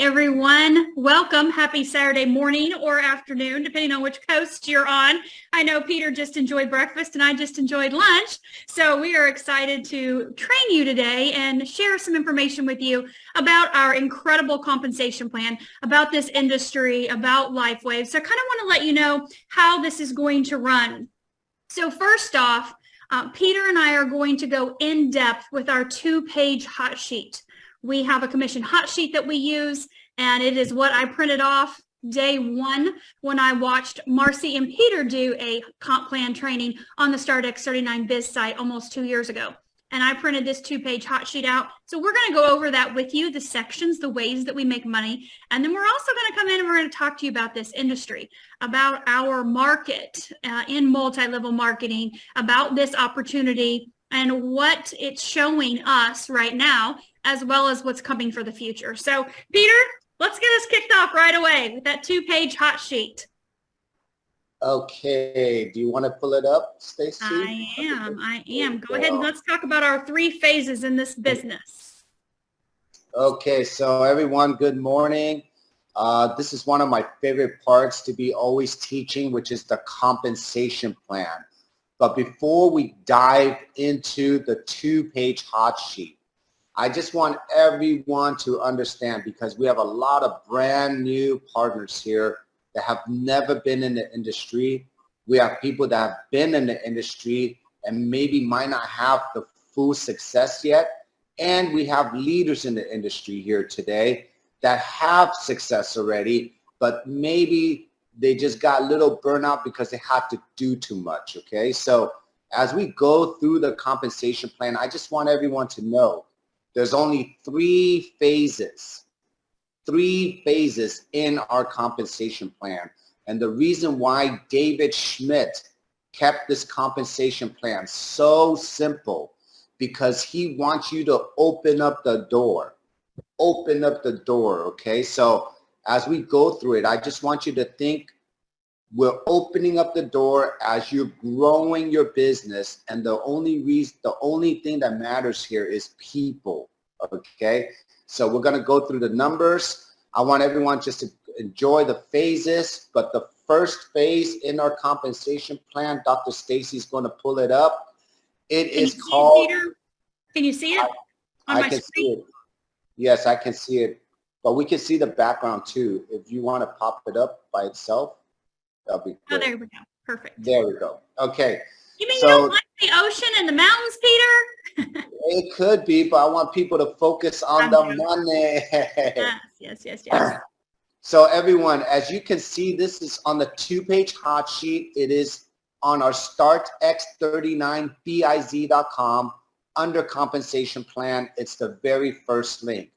everyone. Welcome. Happy Saturday morning or afternoon, depending on which coast you're on. I know Peter just enjoyed breakfast and I just enjoyed lunch. So we are excited to train you today and share some information with you about our incredible compensation plan, about this industry, about LifeWave. So I kind of want to let you know how this is going to run. So first off, Peter and I are going to go in depth with our 2-page hot sheet. We have a commission hot sheet that we use, and it is what I printed off day one when I watched Marcy and Peter do a comp plan training on the StartX39 Biz site almost 2 years ago. And I printed this 2-page hot sheet out. So we're going to go over that with you, the sections, the ways that we make money. And then we're also going to come in and we're going to talk to you about this industry, about our market in multi-level marketing, about this opportunity and what it's showing us right now, as well as what's coming for the future. So Peter, let's get us kicked off right away with that 2-page hot sheet. Okay, do you want to pull it up, Stacy? I am. Go ahead and let's talk about our 3 phases in this business. Okay, so everyone, good morning. This is one of my favorite parts to be always teaching, which is the compensation plan. But before we dive into the 2-page hot sheet, I just want everyone to understand, because we have a lot of brand new partners here that have never been in the industry. We have people that have been in the industry and maybe might not have the full success yet. And we have leaders in the industry here today that have success already, but maybe they just got a little burnout because they had to do too much, okay? So as we go through the compensation plan, I just want everyone to know there's only 3 phases in our compensation plan. And the reason why David Schmidt kept this compensation plan so simple, because he wants you to open up the door, okay? So as we go through it, I just want you to think we're opening up the door as you're growing your business, and the only thing that matters here is people, okay? So we're gonna go through the numbers. I want everyone just to enjoy the phases, but the first phase in our compensation plan, Dr. Stacy's gonna pull it up. It is called— Can you see it on my screen? See it. Yes, I can see it, but we can see the background too. If you want to pop it up by itself, that'll be great. Oh, there we go. Perfect. There we go. Okay. You mean you don't like the ocean and the mountains, Peter? It could be, but I want people to focus on the money. Yes. So everyone, as you can see, this is on the 2-page hot sheet. It is on our StartX39biz.com. Under compensation plan. It's the very first link.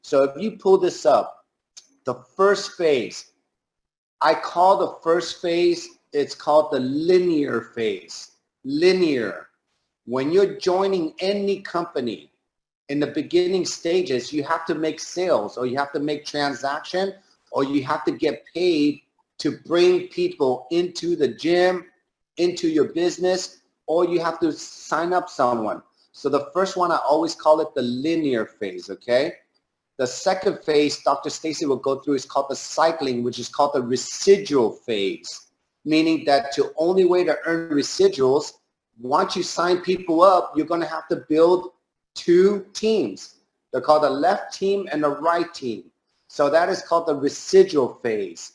So if you pull this up, the first phase, I call the first phase, it's called the linear phase. Linear. When you're joining any company, in the beginning stages, you have to make sales, or you have to make transaction, or you have to get paid to bring people into the gym, into your business, or you have to sign up someone. So the first one, I always call it the linear phase, okay? The second phase, Dr. Stacy will go through, is called the cycling, which is called the residual phase, meaning that the only way to earn residuals, once you sign people up, you're gonna have to build 2 teams. They're called the left team and the right team. So that is called the residual phase.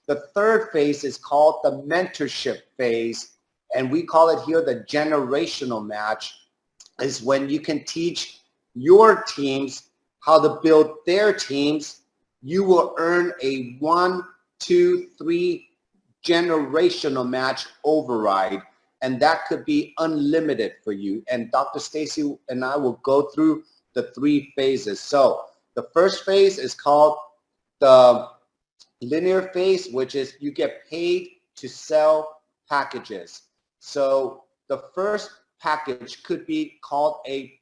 The third phase is called the mentorship phase, and we call it here the generational match. Is when you can teach your teams how to build their teams. You will earn a 1, 2, 3 generational match override, and that could be unlimited for you. And Dr. Stacy and I will go through the 3 phases. So the first phase is called the linear phase, which is you get paid to sell packages. So the first package could be called a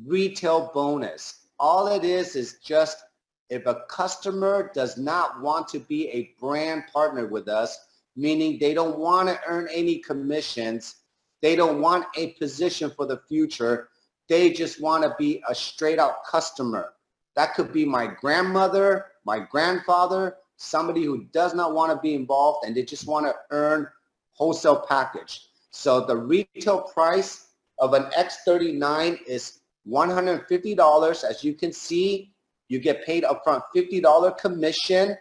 retail bonus. All it is just if a customer does not want to be a brand partner with us, meaning they don't want to earn any commissions, they don't want a position for the future, they just want to be a straight out customer. That could be my grandmother, my grandfather, somebody who does not want to be involved and they just want to earn wholesale package. So the retail price of an X39 is $150. As you can see, you get paid upfront $50 commission,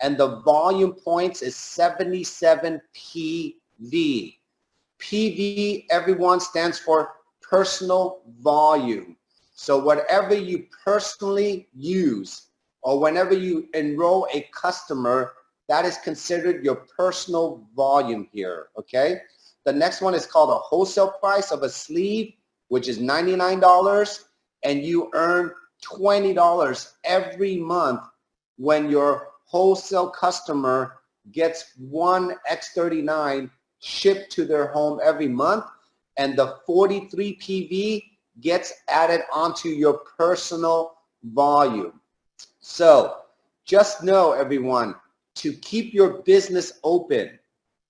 and the volume points is 77 PV. PV, everyone, stands for personal volume. So whatever you personally use, or whenever you enroll a customer, that is considered your personal volume here, okay? The next one is called a wholesale price of a sleeve, which is $99, and you earn $20 every month when your wholesale customer gets one X39 shipped to their home every month, and the 43 PV gets added onto your personal volume. So just know, everyone, to keep your business open,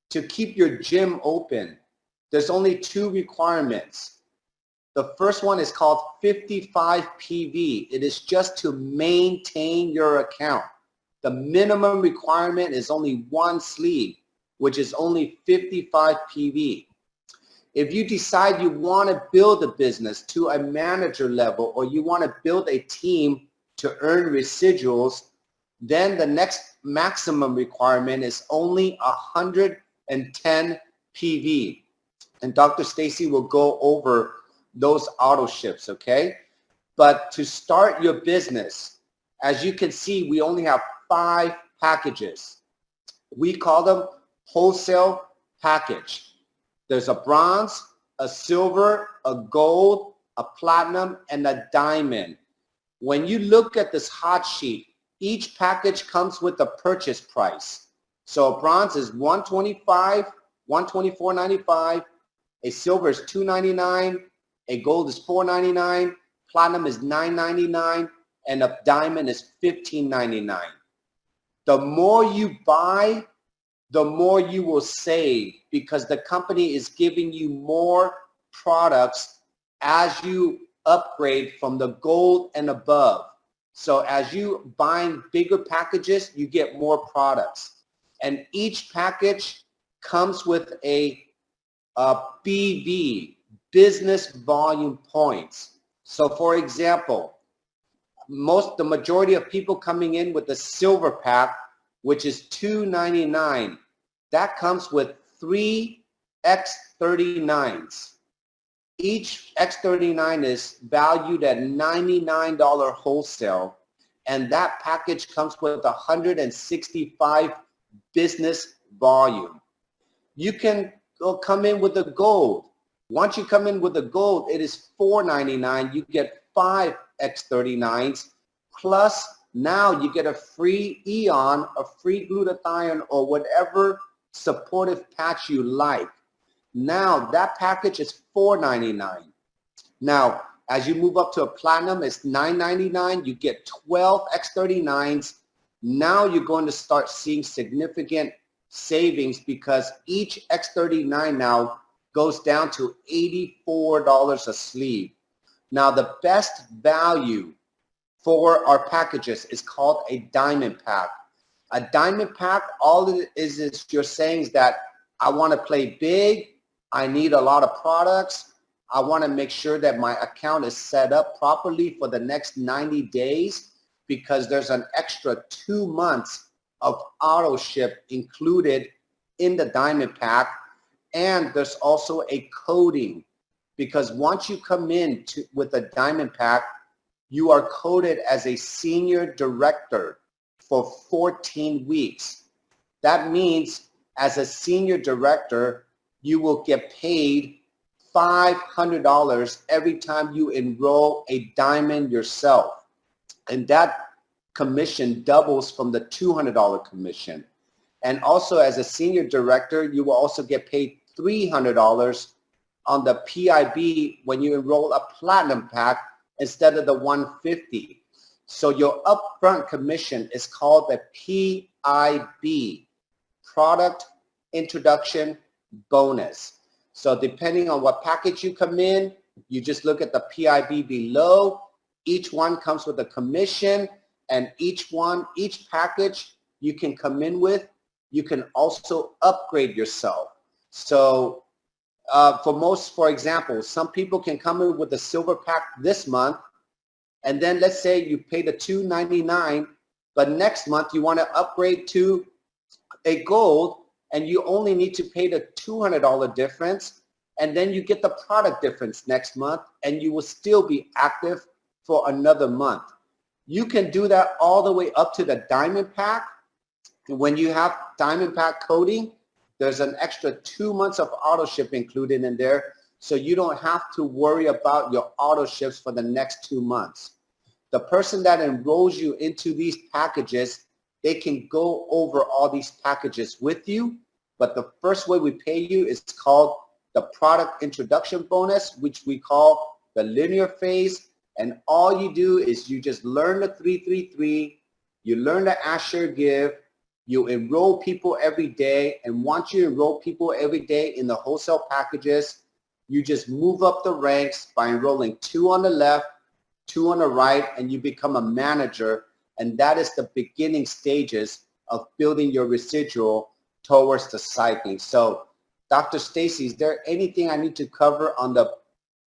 to keep your gym open, there's only two requirements. The first one is called 55 PV. It is just to maintain your account. The minimum requirement is only one sleeve, which is only 55 PV. If you decide you want to build a business to a manager level, or you want to build a team to earn residuals, then the next maximum requirement is only 110 PV. And Dr. Stacy will go over those auto ships, okay? But to start your business, as you can see, we only have 5 packages. We call them wholesale package. There's a bronze, a silver, a gold, a platinum, and a diamond. When you look at this hot sheet, each package comes with a purchase price. So a bronze is $124.95, a silver is $299, a gold is $499, platinum is $999, and a diamond is $1599. The more you buy, the more you will save, because the company is giving you more products as you upgrade from the gold and above. So as you buying bigger packages, you get more products. And each package comes with a BV, business volume points. So for example, the majority of people coming in with the silver pack, which is $299, that comes with 3 X39s. Each X39 is valued at $99 wholesale, and that package comes with 165 business volume. You can come in with the gold. Once you come in with the gold, it is $499. You get 5 X39s, plus now you get a free Eon, a free glutathione, or whatever supportive patch you like. Now that package is $499. Now, as you move up to a platinum, it's $999. You get 12 X39s. Now you're going to start seeing significant savings, because each X39 now goes down to $84 a sleeve. Now the best value for our packages is called a diamond pack. A diamond pack, all it is you're saying is that I want to play big, I need a lot of products, I want to make sure that my account is set up properly for the next 90 days, because there's an extra 2 months of auto ship included in the diamond pack. And there's also a coding, because once you come in with a diamond pack, you are coded as a senior director for 14 weeks. That means as a senior director, you will get paid $500 every time you enroll a diamond yourself. And that commission doubles from the $200 commission. And also as a senior director, you will also get paid $300 on the PIB when you enroll a platinum pack instead of the $150. So your upfront commission is called the PIB, Product Introduction Bonus. So depending on what package you come in, you just look at the PIB below. Each one comes with a commission, And each package you can come in with, you can also upgrade yourself. So for example, some people can come in with a silver pack this month, and then let's say you pay the $299, but next month you want to upgrade to a gold, and you only need to pay the $200 difference, and then you get the product difference next month, and you will still be active for another month. You can do that all the way up to the diamond pack. When you have diamond pack coding, there's an extra 2 months of auto ship included in there, so you don't have to worry about your auto ships for the next 2 months. The person that enrolls you into these packages, they can go over all these packages with you, but the first way we pay you is called the product introduction bonus, which we call the linear phase. And all you do is you just learn the 333, you learn the Ask, Share, Give, you enroll people every day, and once you enroll people every day in the wholesale packages, you just move up the ranks by enrolling 2 on the left, 2 on the right, and you become a manager. And that is the beginning stages of building your residual towards the cycling. So Dr. Stacy, is there anything I need to cover on the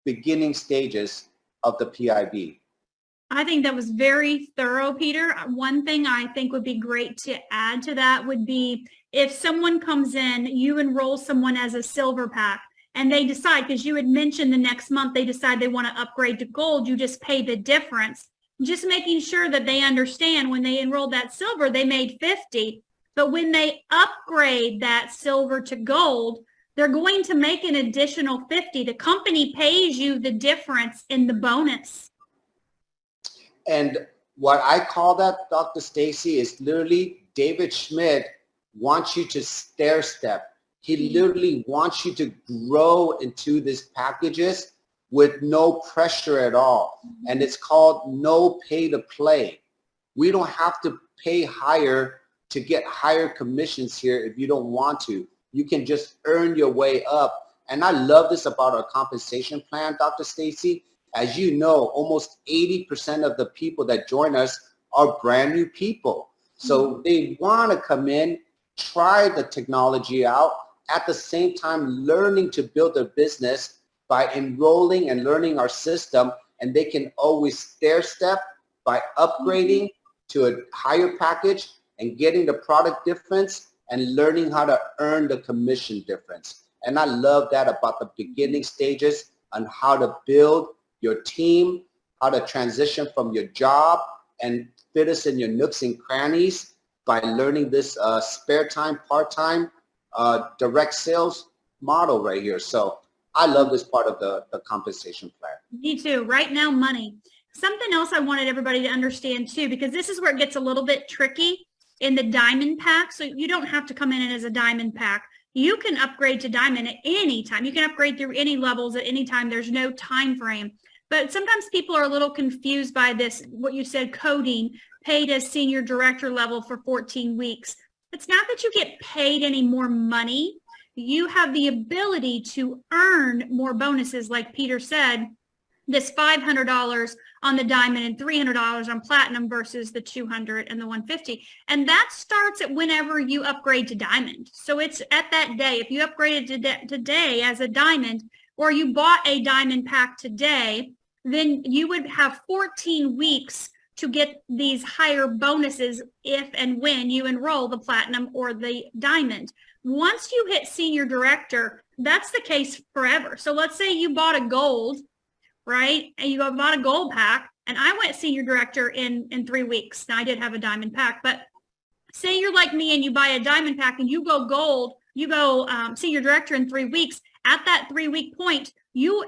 beginning stages of the PIB? I think that was very thorough, Peter. One thing I think would be great to add to that would be if someone comes in, you enroll someone as a silver pack, and they decide, because you had mentioned the next month they decide they want to upgrade to gold, you just pay the difference. Just making sure that they understand when they enrolled that silver, they made 50, but when they upgrade that silver to gold, they're going to make an additional 50. The company pays you the difference in the bonus. And what I call that, Dr. Stacy, is literally David Schmidt wants you to stair step. He literally wants you to grow into these packages with no pressure at all. And it's called no pay to play. We don't have to pay higher to get higher commissions here if you don't want to. You can just earn your way up. And I love this about our compensation plan, Dr. Stacy. As you know, almost 80% of the people that join us are brand new people. So they want to come in, try the technology out, at the same time learning to build their business by enrolling and learning our system, and they can always stair step by upgrading to a higher package and getting the product difference and learning how to earn the commission difference. And I love that about the beginning stages on how to build your team, how to transition from your job and fit us in your nooks and crannies by learning this spare time, part-time, direct sales model right here. So I love this part of the compensation plan. Me too. Right now, money. Something else I wanted everybody to understand too, because this is where it gets a little bit tricky in the diamond pack. So you don't have to come in as a diamond pack. You can upgrade to diamond at any time. You can upgrade through any levels at any time. There's no time frame. But sometimes people are a little confused by this, what you said, coding, paid as senior director level for 14 weeks. It's not that you get paid any more money. You have the ability to earn more bonuses, like Peter said, this $500 on the diamond and $300 on platinum versus the $200 and the $150. And that starts at whenever you upgrade to diamond. So it's at that day. If you upgraded today as a diamond, or you bought a diamond pack today, then you would have 14 weeks to get these higher bonuses if and when you enroll the platinum or the diamond. Once you hit senior director, that's the case forever. So let's say you bought a gold, right? And you bought a gold pack, and I went senior director in 3 weeks. Now I did have a diamond pack, but say you're like me and you buy a diamond pack and you go gold, you go senior director in 3 weeks. At that 3-week point,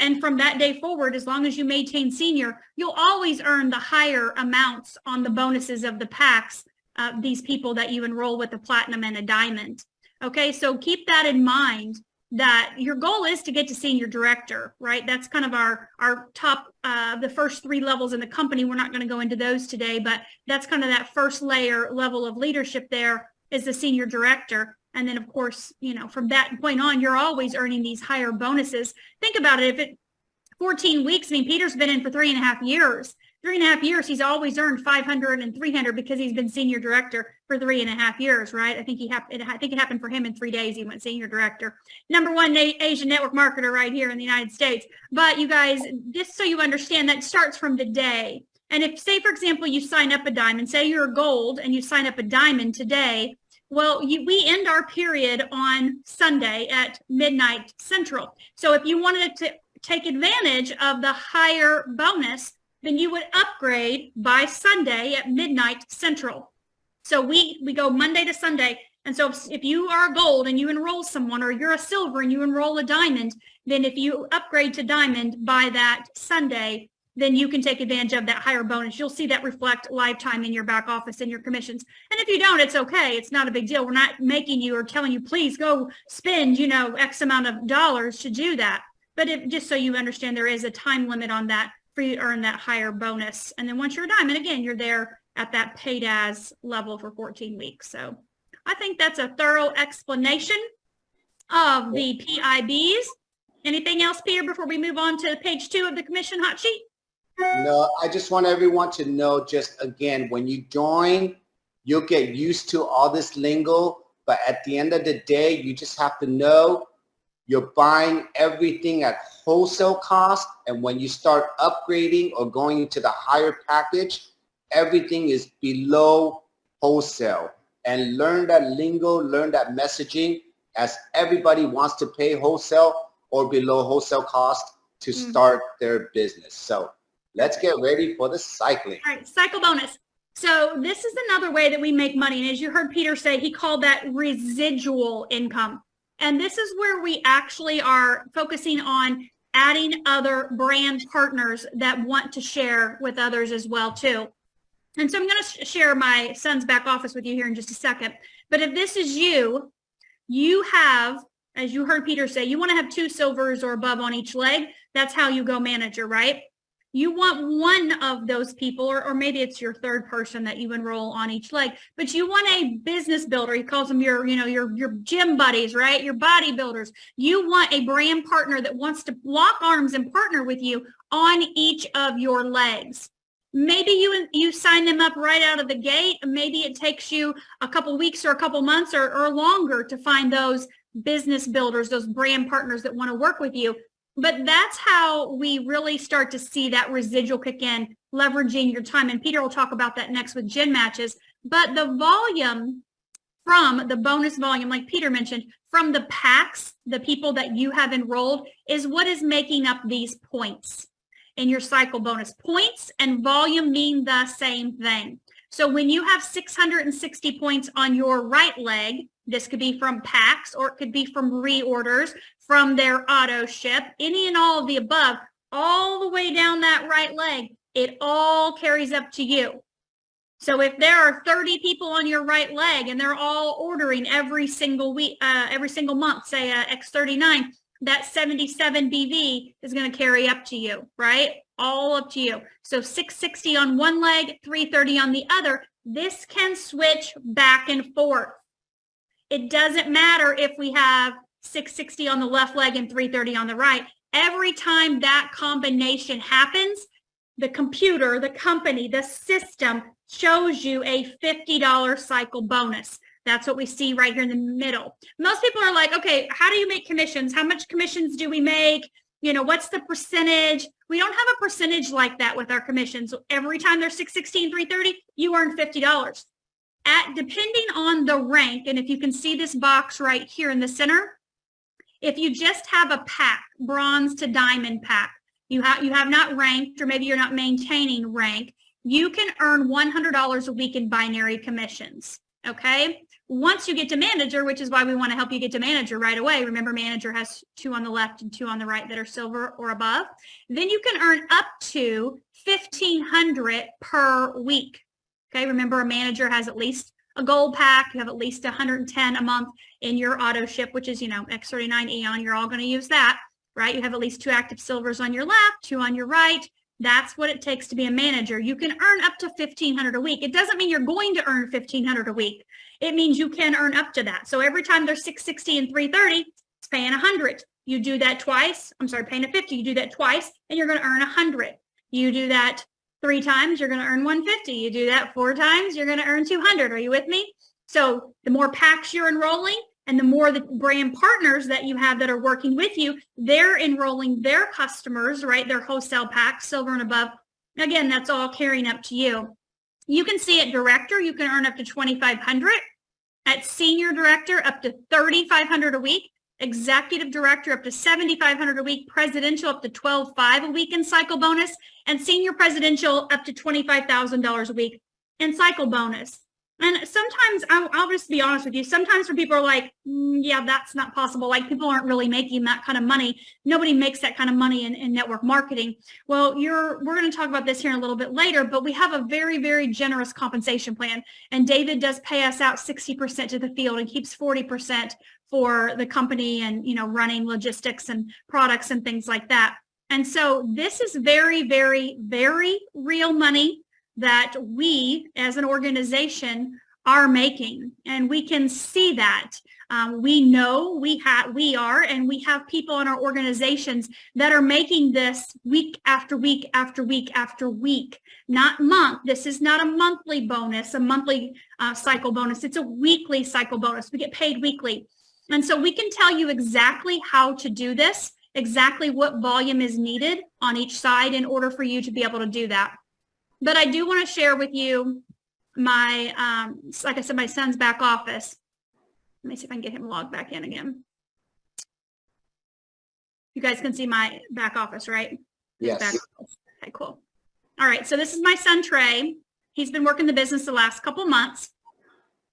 and from that day forward, as long as you maintain senior, you'll always earn the higher amounts on the bonuses of the packs, these people that you enroll with a platinum and a diamond. Okay, so keep that in mind, that your goal is to get to senior director, right? That's kind of our top, the first 3 levels in the company. We're not going to go into those today, but that's kind of that first level of leadership there is the senior director. And then, of course, you know, from that point on, you're always earning these higher bonuses. Think about it. If it 14 weeks, I mean, Peter's been in for 3.5 years. 3.5 years, he's always earned 500 and 300 because he's been senior director for 3.5 years, right? I think it happened for him in 3 days. He went senior director. #1 Asian network marketer right here in the United States. But you guys, just so you understand, that starts from today. And if, say, for example, you sign up a diamond, say you're a gold and you sign up a diamond today, well, we end our period on Sunday at midnight Central. So if you wanted to take advantage of the higher bonus, then you would upgrade by Sunday at midnight Central. So we go Monday to Sunday. And so if you are a gold and you enroll someone, or you're a silver and you enroll a diamond, then if you upgrade to diamond by that Sunday, then you can take advantage of that higher bonus. You'll see that reflect lifetime in your back office and your commissions. And if you don't, it's okay. It's not a big deal. We're not making you or telling you, please go spend, X amount of dollars to do that. But just so you understand, there is a time limit on that for you to earn that higher bonus. And then once you're a diamond, again, you're there at that paid as level for 14 weeks. So I think that's a thorough explanation of the PIBs. Anything else, Peter, before we move on to page 2 of the commission hot sheet? No, I just want everyone to know, just again, when you join, you'll get used to all this lingo, but at the end of the day, you just have to know you're buying everything at wholesale cost, and when you start upgrading or going into the higher package, everything is below wholesale. And learn that lingo, learn that messaging, as everybody wants to pay wholesale or below wholesale cost to start their business. So let's get ready for the cycling. All right, cycle bonus. So this is another way that we make money. And as you heard Peter say, he called that residual income. And this is where we actually are focusing on adding other brand partners that want to share with others as well too. And so I'm going to share my son's back office with you here in just a second. But if this is you, you have, as you heard Peter say, you want to have 2 silvers or above on each leg. That's how you go manager, right? You want one of those people, or maybe it's your third person that you enroll on each leg, but you want a business builder. He calls them your gym buddies, right? Your bodybuilders. You want a brand partner that wants to lock arms and partner with you on each of your legs. Maybe you sign them up right out of the gate. Maybe it takes you a couple weeks or a couple months or longer to find those business builders, those brand partners that want to work with you. But that's how we really start to see that residual kick in, leveraging your time. And Peter will talk about that next with Gen Matches. But the volume from the bonus volume, like Peter mentioned, from the packs, the people that you have enrolled, is what is making up these points in your cycle bonus. Points and volume mean the same thing. So when you have 660 points on your right leg, this could be from packs, or it could be from reorders, from their auto ship, any and all of the above, all the way down that right leg, it all carries up to you. So if there are 30 people on your right leg and they're all ordering every single week, every single month, say X39, that 77 BV is going to carry up to you, right? All up to you. So 660 on one leg, 330 on the other. This can switch back and forth. It doesn't matter if we have 660 on the left leg and 330 on the right. Every time that combination happens, the computer, the company, the system shows you a $50 cycle bonus. That's what we see right here in the middle. Most people are like, okay, how do you make commissions? How much commissions do we make? What's the percentage? We don't have a percentage like that with our commissions. Every time there's 660 and 330, you earn $50. Depending on the rank, and if you can see this box right here in the center, if you just have a pack, bronze to diamond pack, you have not ranked, or maybe you're not maintaining rank, you can earn $100 a week in binary commissions, okay? Once you get to manager, which is why we want to help you get to manager right away. Remember, manager has 2 on the left and 2 on the right that are silver or above. Then you can earn up to $1,500 per week. Okay, remember, a manager has at least a gold pack. You have at least 110 a month in your auto ship, which is, X39 Eon. You're all going to use that, right? You have at least 2 active silvers on your left, 2 on your right. That's what it takes to be a manager. You can earn up to $1,500 a week. It doesn't mean you're going to earn $1,500 a week. It means you can earn up to that. So every time there's 660 and 330, it's paying 100. You do that twice. I'm sorry, paying a 50. You do that twice, and you're going to earn 100. You do that 3 times, you're going to earn 150. You do that 4 times, you're going to earn 200. Are you with me? So the more packs you're enrolling and the more the brand partners that you have that are working with you, they're enrolling their customers, right? Their wholesale packs, silver and above. Again, that's all carrying up to you. You can see at director, you can earn up to 2,500. At senior director, up to 3,500 a week. Executive director, up to 7,500 a week. Presidential, up to 12,500 a week in cycle bonus. And senior presidential, up to $25,000 a week in cycle bonus. And sometimes, I'll just be honest with you, sometimes when people are like, yeah, that's not possible. Like, people aren't really making that kind of money. Nobody makes that kind of money in network marketing. Well, we're going to talk about this here in a little bit later, but we have a very, very generous compensation plan. And David does pay us out 60% to the field and keeps 40% for the company and, you know, running logistics and products and things like that. And so this is very, very, very real money that we as an organization are making, and we can see that. We know we are, and we have people in our organizations that are making this week after week after week after week, not month. This is not a monthly bonus, a monthly cycle bonus. It's a weekly cycle bonus. We get paid weekly. And so we can tell you exactly how to do this, exactly what volume is needed on each side in order for you to be able to do that. But I do want to share with you my, like I said, my son's back office. Let me see if I can get him logged back in again. You guys can see my back office, right? Yes. Okay, cool. All right, so this is my son, Trey. He's been working the business the last couple months.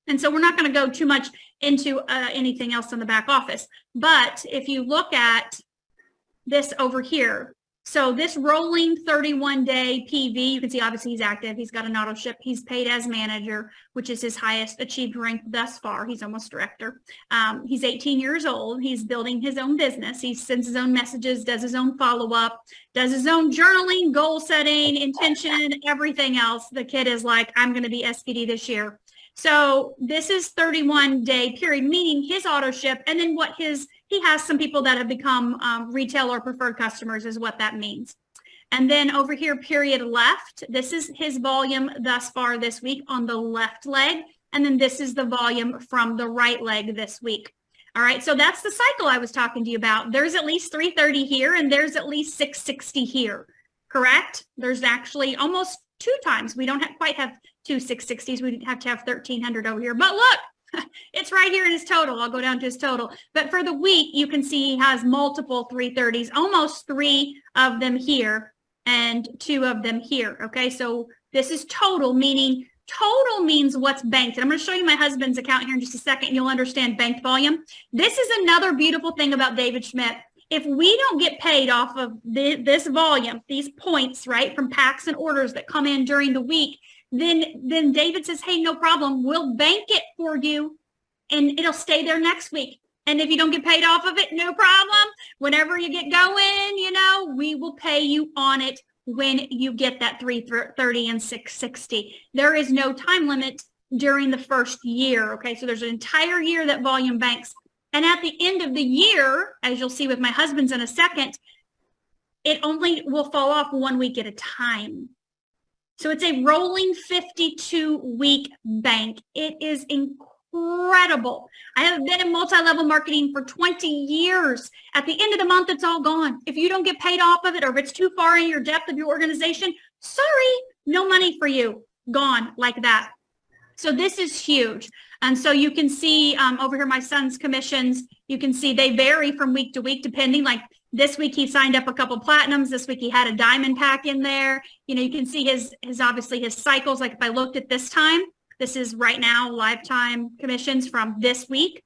And so we're not going to go too much into anything else in the back office. But if you look at this over here, so this rolling 31-day PV, you can see obviously he's active. He's got an auto ship. He's paid as manager, which is his highest achieved rank thus far. He's almost director. He's 18 years old. He's building his own business. He sends his own messages, does his own follow-up, does his own journaling, goal setting, intention, everything else. The kid is like, I'm going to be SPD this year. So this is 31-day period, meaning his auto ship, and then he has some people that have become retail or preferred customers is what that means. And then over here, period left, this is his volume thus far this week on the left leg. And then this is the volume from the right leg this week. All right, so that's the cycle I was talking to you about. There's at least 330 here and there's at least 660 here, correct? There's actually almost 2 times. We don't quite have 2 660s. We have to have 1,300 over here. But look, it's right here in his total. I'll go down to his total. But for the week, you can see he has multiple 330s, almost 3 of them here and 2 of them here. Okay, so this is total, meaning total means what's banked. And I'm going to show you my husband's account here in just a second. And you'll understand banked volume. This is another beautiful thing about David Schmidt. If we don't get paid off of this volume, these points, right, from packs and orders that come in during the week, then David says, hey, no problem. We'll bank it for you and it'll stay there next week. And if you don't get paid off of it, no problem. Whenever you get going, you know, we will pay you on it when you get that 330 and 660. There is no time limit during the first year. Okay, so there's an entire year that volume banks. And at the end of the year, as you'll see with my husband's in a second, it only will fall off 1 week at a time. So it's a rolling 52-week bank. It is incredible. I have been in multi-level marketing for 20 years. At the end of the month, it's all gone. If you don't get paid off of it, or if it's too far in your depth of your organization, sorry, no money for you. Gone like that. So this is huge. And so you can see over here, my son's commissions, you can see they vary from week to week, depending. Like this week, he signed up a couple platinums. This week, he had a diamond pack in there. You know, you can see his obviously his cycles. Like if I looked at this time, this is right now lifetime commissions from this week.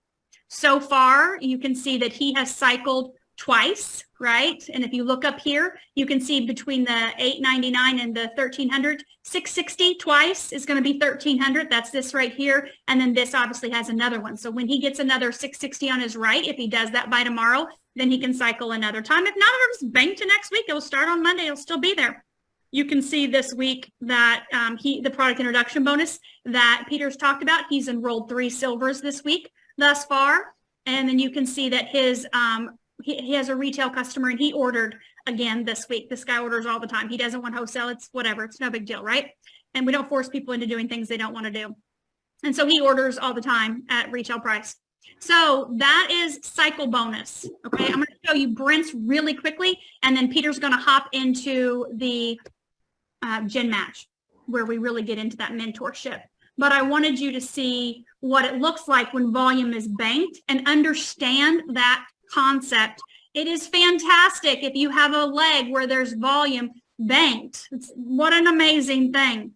So far, you can see that he has cycled twice, right? And if you look up here, you can see between the $899 and the $1,300, 660 twice is going to be $1,300. That's this right here. And then this obviously has another one. So when he gets another 660 on his right, if he does that by tomorrow, then he can cycle another time. If not, it'll just bank to next week. It'll start on Monday. It'll still be there. You can see this week that the product introduction bonus that Peter's talked about, he's enrolled 3 silvers this week thus far. And then you can see that his he has a retail customer and he ordered again this week. This guy orders all the time. He doesn't want wholesale. It's whatever. It's no big deal, right? And we don't force people into doing things they don't want to do. And so he orders all the time at retail price. So that is cycle bonus. Okay, I'm going to show you Brent's really quickly, and then Peter's going to hop into the Gen Match, where we really get into that mentorship. But I wanted you to see what it looks like when volume is banked and understand that concept. It is fantastic if you have a leg where there's volume banked. What an amazing thing.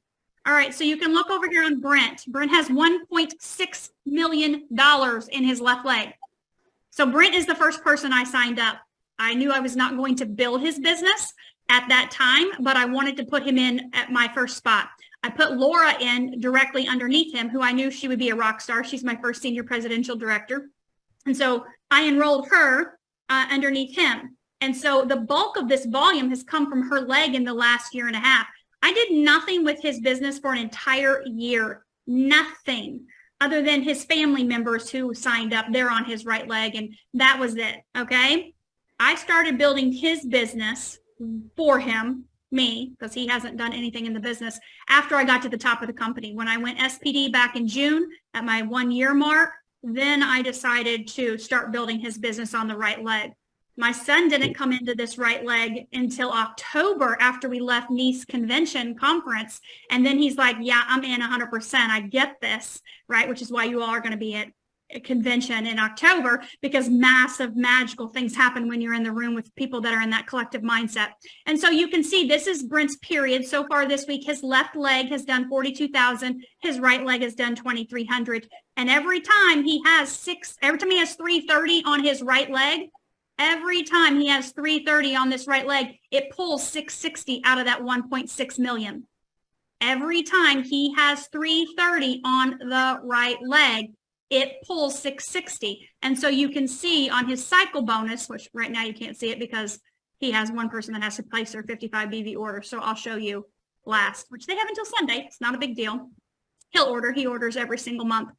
All right, so you can look over here on Brent. Brent has $1.6 million in his left leg. So Brent is the first person I signed up. I knew I was not going to build his business at that time, but I wanted to put him in at my first spot. I put Laura in directly underneath him, who I knew she would be a rock star. She's my first senior presidential director. And so I enrolled her underneath him. And so the bulk of this volume has come from her leg in the last year and a half. I did nothing with his business for an entire year, nothing other than his family members who signed up. They're on his right leg, and that was it, okay? I started building his business for him, me, because he hasn't done anything in the business, after I got to the top of the company. When I went SPD back in June at my 1 year mark, then I decided to start building his business on the right leg. My son didn't come into this right leg until October after we left Nice Convention Conference. And then he's like, yeah, I'm in 100%. I get this, right? Which is why you all are going to be at a convention in October, because massive magical things happen when you're in the room with people that are in that collective mindset. And so you can see this is Brent's period. So far this week, his left leg has done 42,000. His right leg has done 2,300. And every time he has 330 on his right leg, every time he has 330 on this right leg, it pulls 660 out of that 1.6 million. Every time he has 330 on the right leg, it pulls 660. And so you can see on his cycle bonus, which right now you can't see it because he has one person that has to place their 55 BV order. So I'll show you last, which they have until Sunday. It's not a big deal. He orders every single month.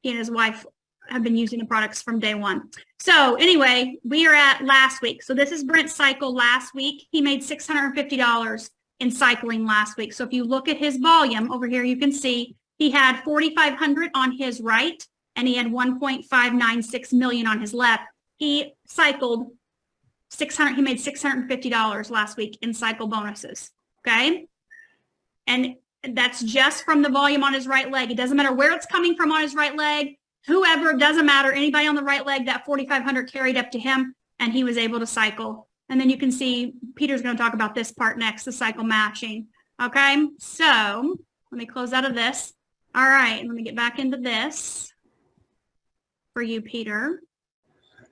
He and his wife have been using the products from day one. So anyway, we are at last week. So this is Brent's cycle last week. He made $650 in cycling last week. So if you look at his volume over here, you can see he had 4,500 on his right, and he had 1.596 million on his left. He cycled 600. He made $650 last week in cycle bonuses. Okay. And that's just from the volume on his right leg. It doesn't matter where it's coming from on his right leg. Whoever, it doesn't matter, anybody on the right leg, that 4,500 carried up to him, and he was able to cycle. And then you can see Peter's going to talk about this part next, the cycle matching. Okay, so let me close out of this. All right, let me get back into this for you, Peter.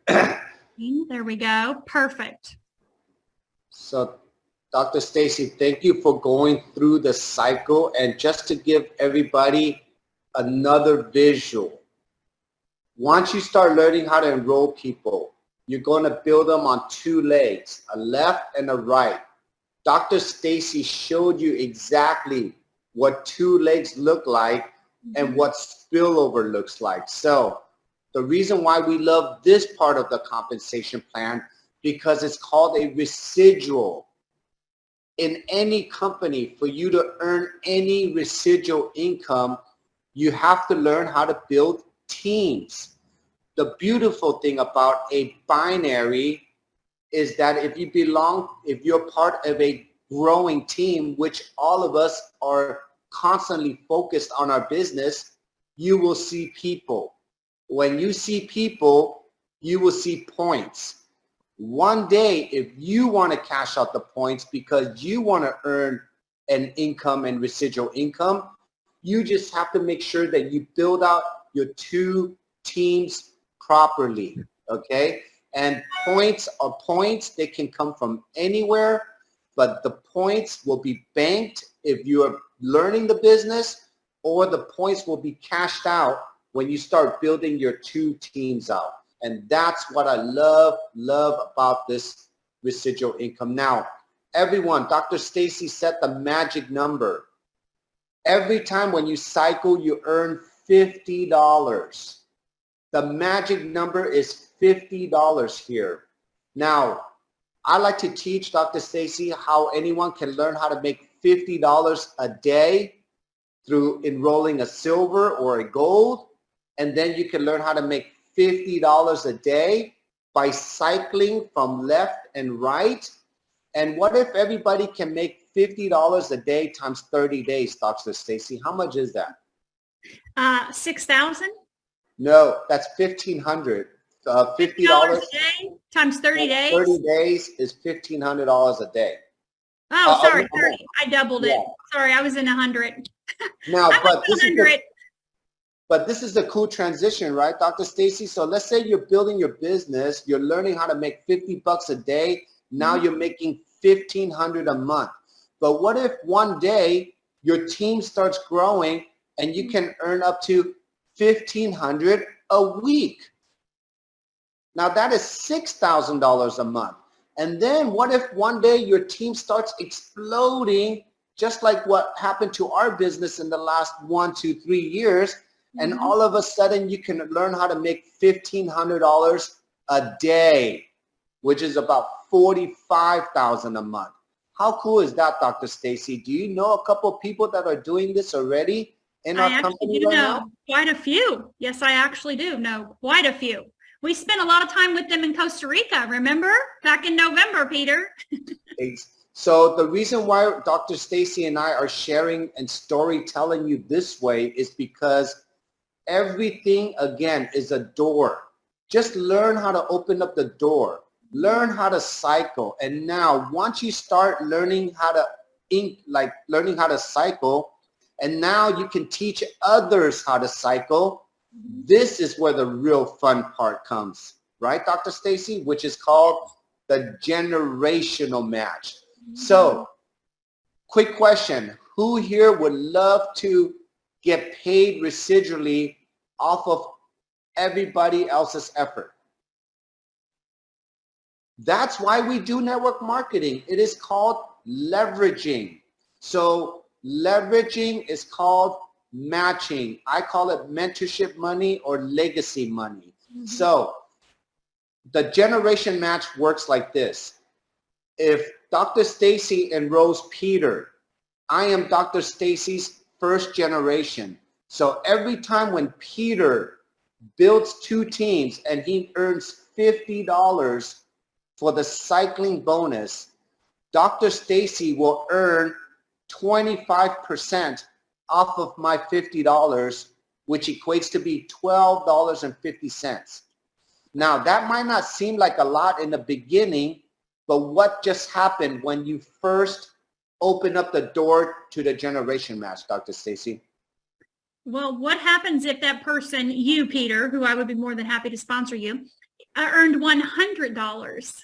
There we go. Perfect. So, Dr. Stacy, thank you for going through the cycle. And just to give everybody another visual, once you start learning how to enroll people, you're going to build them on two legs, a left and a right. Dr. Stacy showed you exactly what two legs look like and what spillover looks like. So the reason why we love this part of the compensation plan, because it's called a residual. In any company, for you to earn any residual income, you have to learn how to build teams. The beautiful thing about a binary is that if you're part of a growing team, which all of us are constantly focused on our business, you will see people. When you see people, you will see points. One day, if you want to cash out the points because you want to earn an income and residual income, you just have to make sure that you build out your two teams properly, okay? And points are points. They can come from anywhere, but the points will be banked if you are learning the business, or the points will be cashed out when you start building your two teams out. And that's what I love about this residual income. Now, everyone, Dr. Stacy set the magic number. Every time when you cycle, you earn $50. The magic number is $50 here. Now, I like to teach, Dr. Stacy, how anyone can learn how to make $50 a day through enrolling a silver or a gold. And then you can learn how to make $50 a day by cycling from left and right. And what if everybody can make $50 a day times 30 days, Dr. Stacy? How much is that? 6,000? No, that's $1,500. $50 a day times 30 days? 30 days is $1,500 a day. Oh, sorry, 30. I doubled it. Sorry, I was in 100. Now, but this is the cool transition, right, Dr. Stacy? So let's say you're building your business, you're learning how to make 50 bucks a day. Now you're making $1,500 a month. But what if one day your team starts growing and you can earn up to $1,500 a week? Now that is $6,000 a month. And then what if one day your team starts exploding, just like what happened to our business in the last 1, 2, 3 years, and all of a sudden you can learn how to make $1,500 a day, which is about $45,000 a month. How cool is that, Dr. Stacy? Do you know a couple of people that are doing this already in our company right now? Quite a few. Yes, I actually do know quite a few. We spent a lot of time with them in Costa Rica, remember? Back in November, Peter. So the reason why Dr. Stacy and I are sharing and storytelling you this way is because everything, again, is a door. Just learn how to open up the door. Learn how to cycle. And now, once you start learning how to cycle, and now you can teach others how to cycle, this is where the real fun part comes, right, Dr. Stacy? Which is called the generational match. So, quick question. Who here would love to get paid residually off of everybody else's effort? That's why we do network marketing. It is called leveraging. So leveraging is called matching. I call it mentorship money or legacy money. So the generation match works like this. If Dr. Stacy enrolls Peter, I am Dr. Stacy's first generation. So every time when Peter builds 2 teams and he earns $50 for the cycling bonus, Dr. Stacy will earn 25% off of my $50, which equates to be $12.50. Now, that might not seem like a lot in the beginning, but what just happened when you first open up the door to the generation match, Dr. Stacy? Well, what happens if that person, you, Peter, who I would be more than happy to sponsor you, earned $100,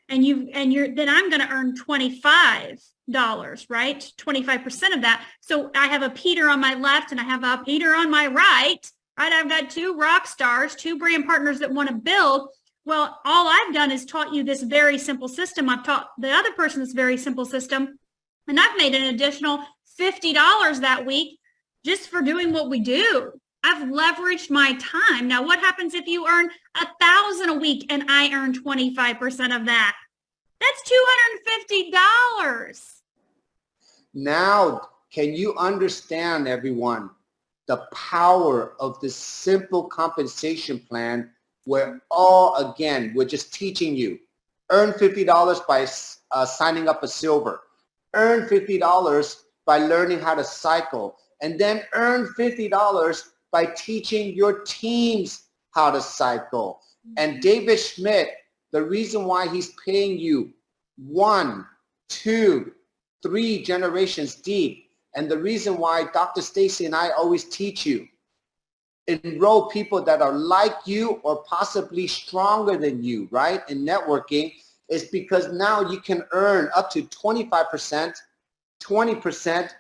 then I'm going to earn $25, right? 25% of that. So I have a Peter on my left and I have a Peter on my right. I've got 2 rock stars, 2 brand partners that want to build. Well, all I've done is taught you this very simple system. I've taught the other person this very simple system, and I've made an additional $50 that week just for doing what we do. I've leveraged my time. Now, what happens if you earn $1,000 a week and I earn 25% of that? That's $250. Now, can you understand, everyone, the power of this simple compensation plan where we're just teaching you. Earn $50 by signing up a silver. Earn $50 by learning how to cycle. And then earn $50 by teaching your teams how to cycle. And David Schmidt, the reason why he's paying you 1, 2, 3 generations deep, and the reason why Dr. Stacy and I always teach you, enroll people that are like you or possibly stronger than you, right, in networking, is because now you can earn up to 25%, 20%,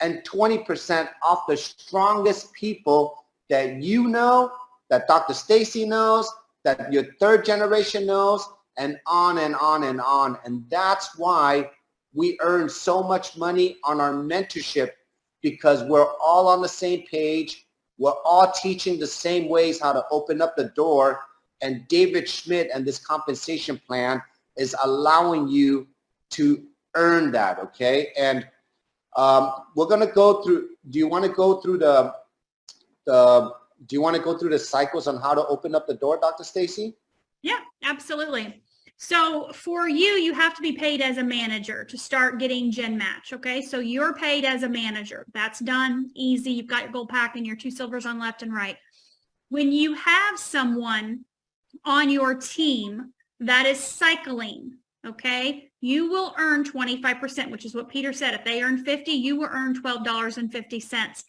and 20% off the strongest people that you know, that Dr. Stacy knows, that your 3rd generation knows, and on and on and on. And that's why we earn so much money on our mentorship, because we're all on the same page. We're all teaching the same ways how to open up the door, and David Schmidt and this compensation plan is allowing you to earn that, okay? And we're gonna go through, do you wanna go through the cycles on how to open up the door, Dr. Stacy? Yeah, absolutely. So for you, you have to be paid as a manager to start getting Gen Match, okay? So you're paid as a manager. That's done, easy. You've got your gold pack and your 2 silvers on left and right. When you have someone on your team that is cycling, okay, you will earn 25%, which is what Peter said. If they earn 50, you will earn $12.50.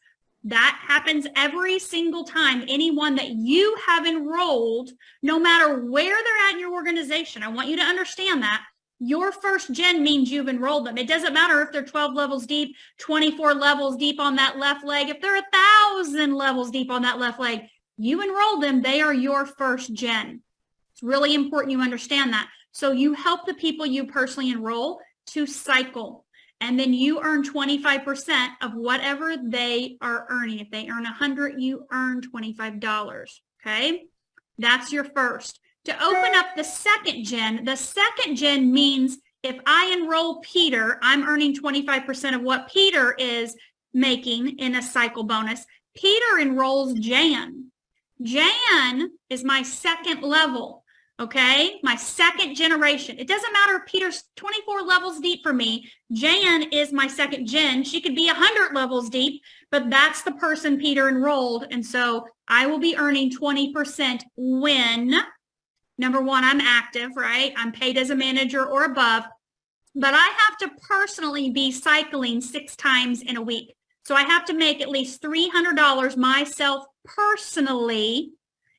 That happens every single time. Anyone that you have enrolled, no matter where they're at in your organization, I want you to understand that your first gen means you've enrolled them. It doesn't matter if they're 12 levels deep, 24 levels deep on that left leg. If they're 1,000 levels deep on that left leg, you enrolled them. They are your first gen. It's really important you understand that. So you help the people you personally enroll to cycle. And then you earn 25% of whatever they are earning. If they earn 100, you earn $25, okay? That's your first. To open up the second gen means if I enroll Peter, I'm earning 25% of what Peter is making in a cycle bonus. Peter enrolls Jan. Jan is my second level. Okay, my second generation. It doesn't matter if Peter's 24 levels deep for me. Jan is my second gen. She could be 100 levels deep, but that's the person Peter enrolled. And so I will be earning 20% when, number one, I'm active, right? I'm paid as a manager or above, but I have to personally be cycling 6 times in a week. So I have to make at least $300 myself personally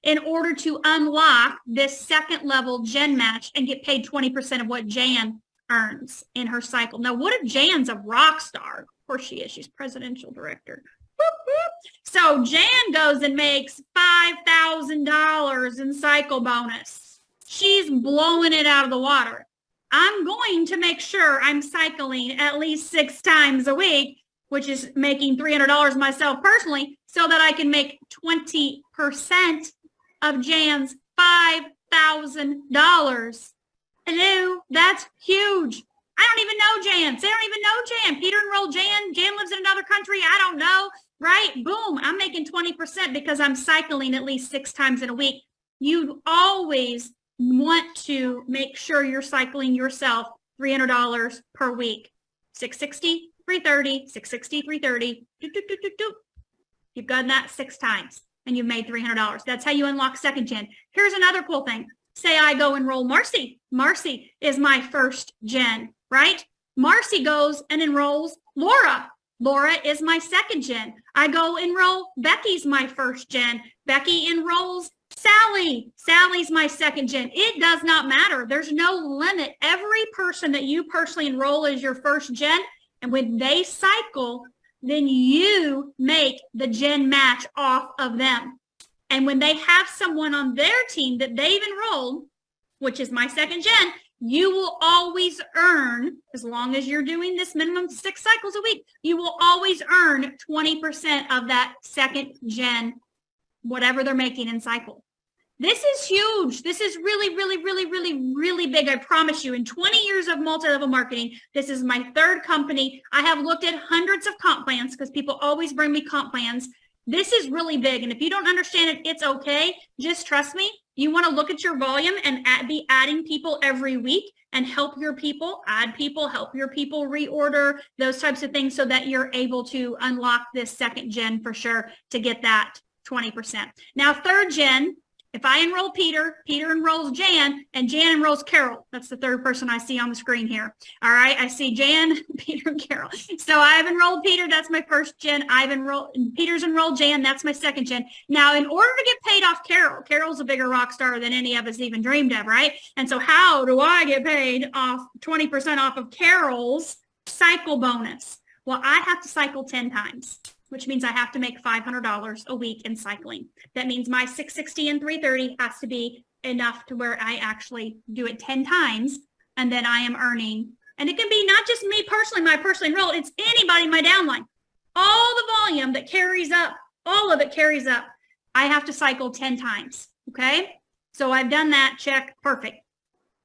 in order to unlock this second level Gen Match and get paid 20% of what Jan earns in her cycle. Now, what if Jan's a rock star? Of course she is. She's presidential director. So Jan goes and makes $5,000 in cycle bonus. She's blowing it out of the water. I'm going to make sure I'm cycling at least 6 times a week, which is making $300 myself personally, so that I can make 20% of Jan's $5,000. Hello, that's huge. I don't even know Jan. They don't even know Jan. Peter enrolled Jan. Jan lives in another country. I don't know, right? Boom, I'm making 20% because I'm cycling at least 6 times in a week. You always want to make sure you're cycling yourself $300 per week. 660, 330, 660, 330. You've done that 6 times. And you've made $300. That's how you unlock second gen. Here's another cool thing. Say I go enroll Marcy. Marcy is my first gen, right? Marcy goes and enrolls Laura. Laura is my second gen. I go enroll Becky's my first gen. Becky enrolls Sally. Sally's my second gen. It does not matter. There's no limit. Every person that you personally enroll as your first gen, and when they cycle, then you make the Gen Match off of them. And when they have someone on their team that they've enrolled, which is my second gen, you will always earn, as long as you're doing this minimum 6 cycles a week, you will always earn 20% of that second gen, whatever they're making in cycle. This is huge. This is really, really, really, really, really big. I promise you, in 20 years of multi-level marketing, this is my 3rd company. I have looked at hundreds of comp plans because people always bring me comp plans. This is really big. And if you don't understand it, it's okay. Just trust me. You want to look at your volume and be adding people every week and help your people, add people, help your people reorder, those types of things so that you're able to unlock this second gen for sure to get that 20%. Now, 3rd gen, if I enroll Peter, Peter enrolls Jan, and Jan enrolls Carol. That's the 3rd person I see on the screen here. All right, I see Jan, Peter, and Carol. So I've enrolled Peter. That's my first gen. Peter's enrolled Jan. That's my second gen. Now, in order to get paid off Carol, Carol's a bigger rock star than any of us even dreamed of, right? And so how do I get paid off 20% off of Carol's cycle bonus? Well, I have to cycle 10 times. Which means I have to make $500 a week in cycling. That means my 660 and 330 has to be enough to where I actually do it 10 times, and then I am earning, and it can be not just me personally, my personally enrolled, it's anybody in my downline. All the volume that carries up all of it carries up. I have to cycle 10 times. Okay. So I've done that. Check. Perfect.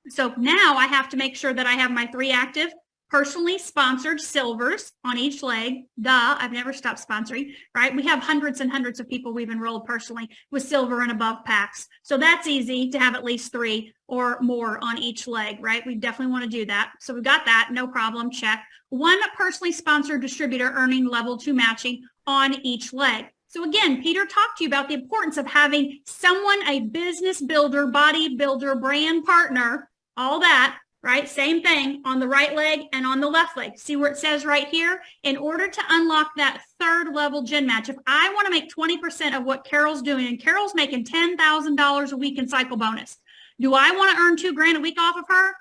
So now I have to make sure that I have my 3 active personally sponsored silvers on each leg. Duh, I've never stopped sponsoring, right? We have hundreds and hundreds of people we've enrolled personally with silver and above packs. So that's easy to have at least 3 or more on each leg, right? We definitely want to do that. So we've got that, no problem, check. 1 personally sponsored distributor earning level 2 matching on each leg. So again, Peter talked to you about the importance of having someone, a business builder, bodybuilder, brand partner, all that, right? Same thing on the right leg and on the left leg. See where it says right here? In order to unlock that 3rd level gen match, if I want to make 20% of what Carol's doing, and Carol's making $10,000 a week in cycle bonus, do I want to earn $2,000 a week off of her?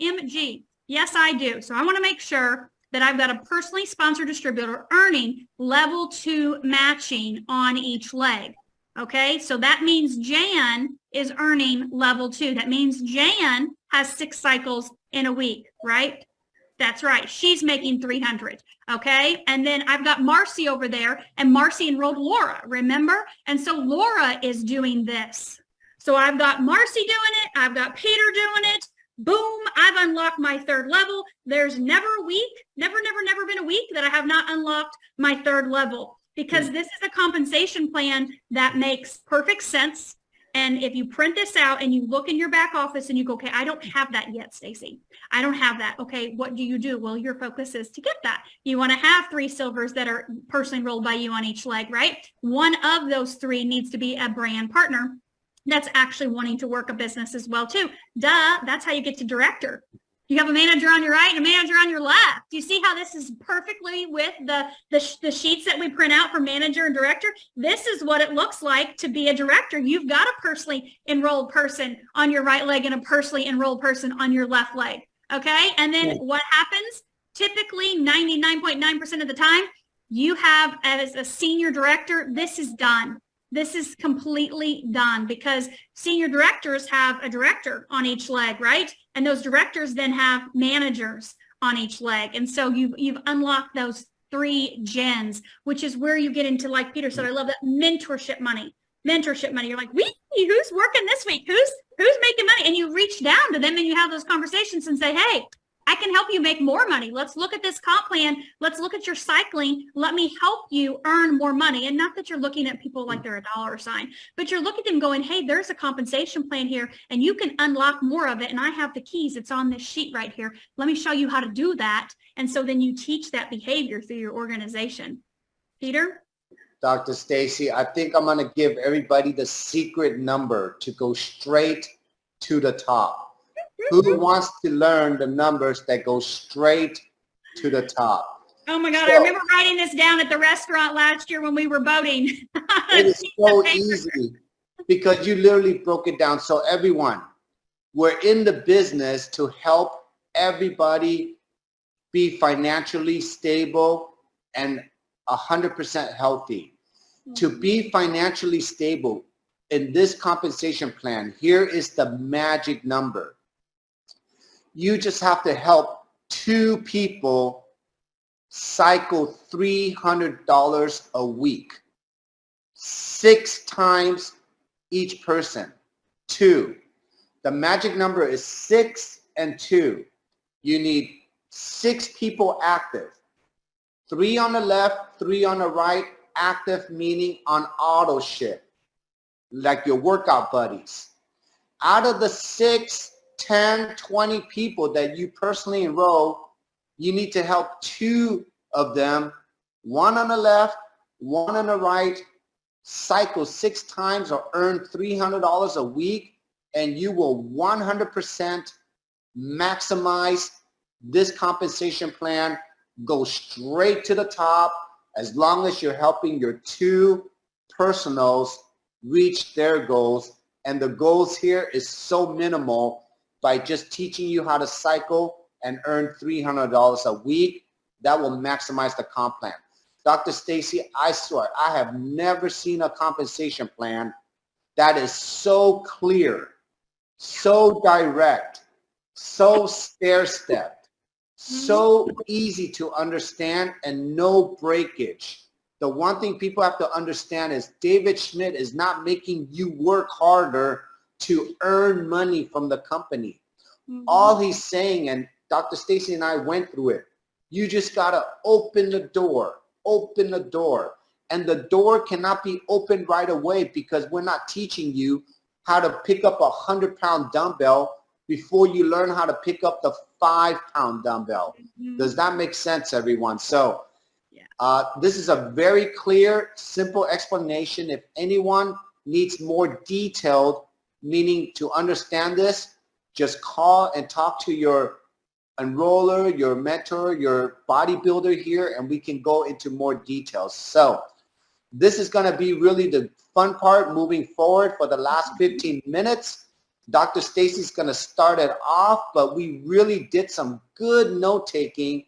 OMG. Yes, I do. So I want to make sure that I've got a personally sponsored distributor earning level 2 matching on each leg. Okay, so that means Jan is earning level 2. That means Jan has 6 cycles in a week, right? That's right. She's making 300. Okay. And then I've got Marcy over there, and Marcy enrolled Laura, remember? And so Laura is doing this. So I've got Marcy doing it. I've got Peter doing it. Boom. I've unlocked my 3rd level. There's never a week, never been a week that I have not unlocked my 3rd level, because this is a compensation plan that makes perfect sense. And if you print this out and you look in your back office and you go, okay, I don't have that yet, Stacy. I don't have that. Okay, what do you do? Well, your focus is to get that. You want to have 3 silvers that are personally enrolled by you on each leg, right? One of those 3 needs to be a brand partner that's actually wanting to work a business as well too. Duh, that's how you get to director. You have a manager on your right and a manager on your left. Do you see how this is perfectly with the sheets that we print out for manager and director? This is what it looks like to be a director. You've got a personally enrolled person on your right leg and a personally enrolled person on your left leg. Okay. And then what happens? Typically 99.9% of the time, you have, as a senior director, this is done. This is completely done, because senior directors have a director on each leg, right? And those directors then have managers on each leg. And so you've unlocked those 3 gens, which is where you get into, like Peter said, I love that mentorship money. Mentorship money. You're like, who's working this week? Who's making money? And you reach down to them and you have those conversations and say, hey, I can help you make more money. Let's look at this comp plan. Let's look at your cycling. Let me help you earn more money. And not that you're looking at people like they're a dollar sign, but you're looking at them going, hey, there's a compensation plan here and you can unlock more of it. And I have the keys. It's on this sheet right here. Let me show you how to do that. And so then you teach that behavior through your organization. Peter? Dr. Stacy, I think I'm going to give everybody the secret number to go straight to the top. Who wants to learn the numbers that go straight to the top? Oh my God, I remember writing this down at the restaurant last year when we were boating. It is so easy because you literally broke it down. So everyone, we're in the business to help everybody be financially stable and 100% healthy. To be financially stable in this compensation plan, here is the magic number. You just have to help 2 people cycle $300 a week, 6 times each person. 2. The magic number is 6 and 2. You need 6 people active. 3 on the left, 3 on the right. Active meaning on auto ship, like your workout buddies. Out of the 6, 10, 20 people that you personally enroll, you need to help 2 of them, 1 on the left, 1 on the right, cycle 6 times or earn $300 a week, and you will 100% maximize this compensation plan, go straight to the top, as long as you're helping your 2 personals reach their goals. And the goals here is so minimal. By just teaching you how to cycle and earn $300 a week, that will maximize the comp plan. Dr. Stacy, I swear, I have never seen a compensation plan that is so clear, so direct, so stair-stepped, so easy to understand, and no breakage. The one thing people have to understand is David Schmidt is not making you work harder to earn money from the company. Mm-hmm. All he's saying, and Dr. Stacy and I went through it, you just got to open the door. And the door cannot be opened right away because we're not teaching you how to pick up a 100-pound dumbbell before you learn how to pick up the 5-pound dumbbell. Mm-hmm. Does that make sense, everyone? So this is a very clear, simple explanation. If anyone needs more detailed, meaning to understand this, just call and talk to your enroller, your mentor, your bodybuilder here, and we can go into more details. So this is going to be really the fun part moving forward for the last 15 minutes. Dr. Stacy's going to start it off, but we really did some good note-taking.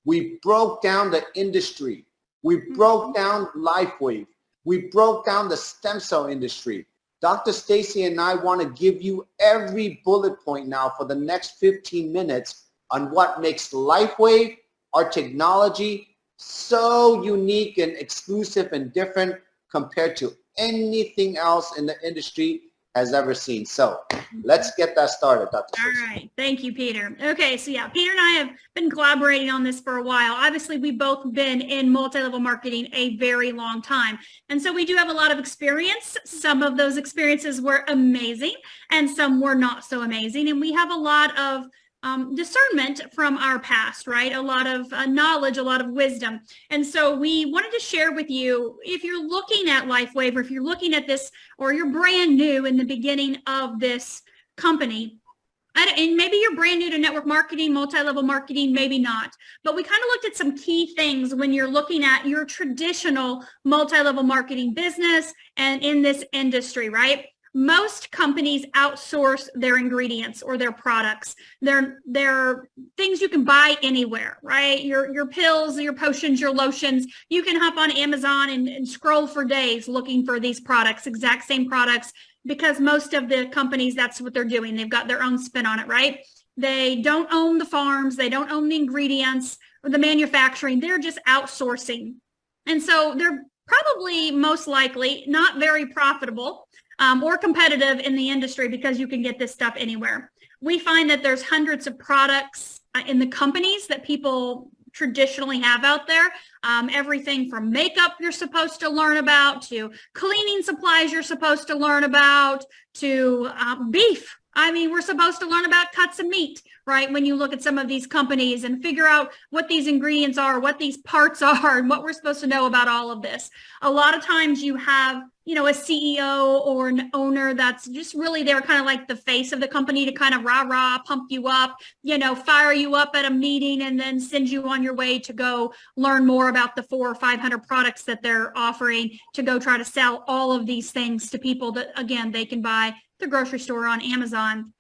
We broke down the industry. We broke down LifeWave. We broke down the stem cell industry. Dr. Stacy and I want to give you every bullet point now for the next 15 minutes on what makes LifeWave, our technology, so unique and exclusive and different compared to anything else in the industry has ever seen. So let's get that started, Dr. Stacy. All right. Thank you, Peter. Okay. So yeah, Peter and I have been collaborating on this for a while. Obviously, we've both been in multi-level marketing a very long time. And so we do have a lot of experience. Some of those experiences were amazing and some were not so amazing. And we have a lot of discernment from our past, right? A lot of knowledge, a lot of wisdom. And so we wanted to share with you, if you're looking at LifeWave, or if you're looking at this, or you're brand new in the beginning of this company, and maybe you're brand new to network marketing, multi-level marketing, maybe not. But we kind of looked at some key things when you're looking at your traditional multi-level marketing business and in this industry, right? Most companies outsource their ingredients or their products. They're things you can buy anywhere, right? Your pills, your potions, your lotions. You can hop on Amazon and scroll for days looking for these products, exact same products, because most of the companies, that's what they're doing. They've got their own spin on it, right? They don't own the farms. They don't own the ingredients or the manufacturing. They're just outsourcing. And so they're probably most likely not very profitable or competitive in the industry because you can get this stuff anywhere. We find that there's hundreds of products in the companies that people traditionally have out there. Everything from makeup you're supposed to learn about, to cleaning supplies you're supposed to learn about, to beef. I mean, we're supposed to learn about cuts of meat, right? When you look at some of these companies and figure out what these ingredients are, what these parts are, and what we're supposed to know about all of this. A lot of times you have, a CEO or an owner that's just really there kind of like the face of the company to kind of rah-rah, pump you up, fire you up at a meeting and then send you on your way to go learn more about the 400 or 500 products that they're offering to go try to sell all of these things to people that, again, they can buy at the grocery store on Amazon.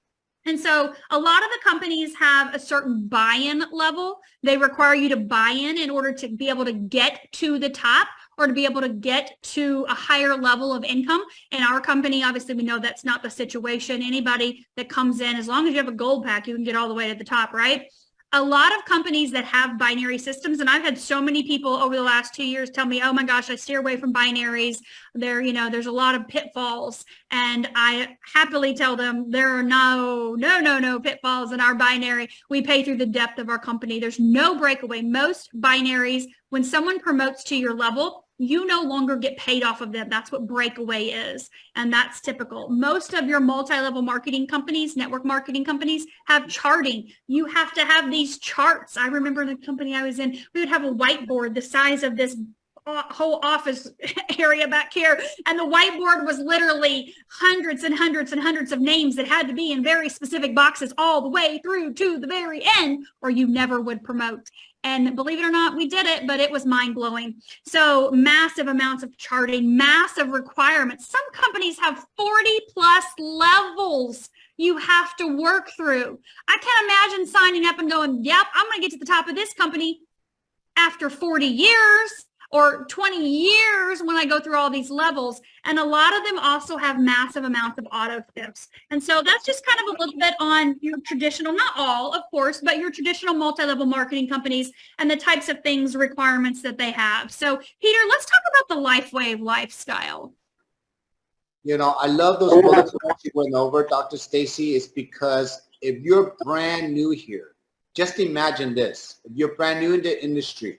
And so a lot of the companies have a certain buy-in level. They require you to buy in order to be able to get to the top or to be able to get to a higher level of income. In our company, obviously, we know that's not the situation. Anybody that comes in, as long as you have a gold pack, you can get all the way to the top, right? A lot of companies that have binary systems, and I've had so many people over the last 2 years tell me, oh my gosh, I steer away from binaries. There's a lot of pitfalls. And I happily tell them there are no pitfalls in our binary. We pay through the depth of our company. There's no breakaway. Most binaries, when someone promotes to your level, you no longer get paid off of them. That's what breakaway is. And that's typical. Most of your multi-level marketing companies, network marketing companies, have charting. You have to have these charts. I remember the company I was in, we would have a whiteboard the size of this whole office area back here. And the whiteboard was literally hundreds and hundreds and hundreds of names that had to be in very specific boxes all the way through to the very end, or you never would promote. And believe it or not, we did it, but it was mind-blowing. So massive amounts of charting, massive requirements. Some companies have 40 plus levels you have to work through. I can't imagine signing up and going, yep, I'm going to get to the top of this company after 40 years or 20 years when I go through all these levels. And a lot of them also have massive amounts of auto tips. And so that's just kind of a little bit on your traditional, not all, of course, but your traditional multi-level marketing companies and the types of things, requirements that they have. So Peter, let's talk about the LifeWave lifestyle. You know, I love those bullet points you went over, Dr. Stacy, is because if you're brand new here, just imagine this. If you're brand new in the industry,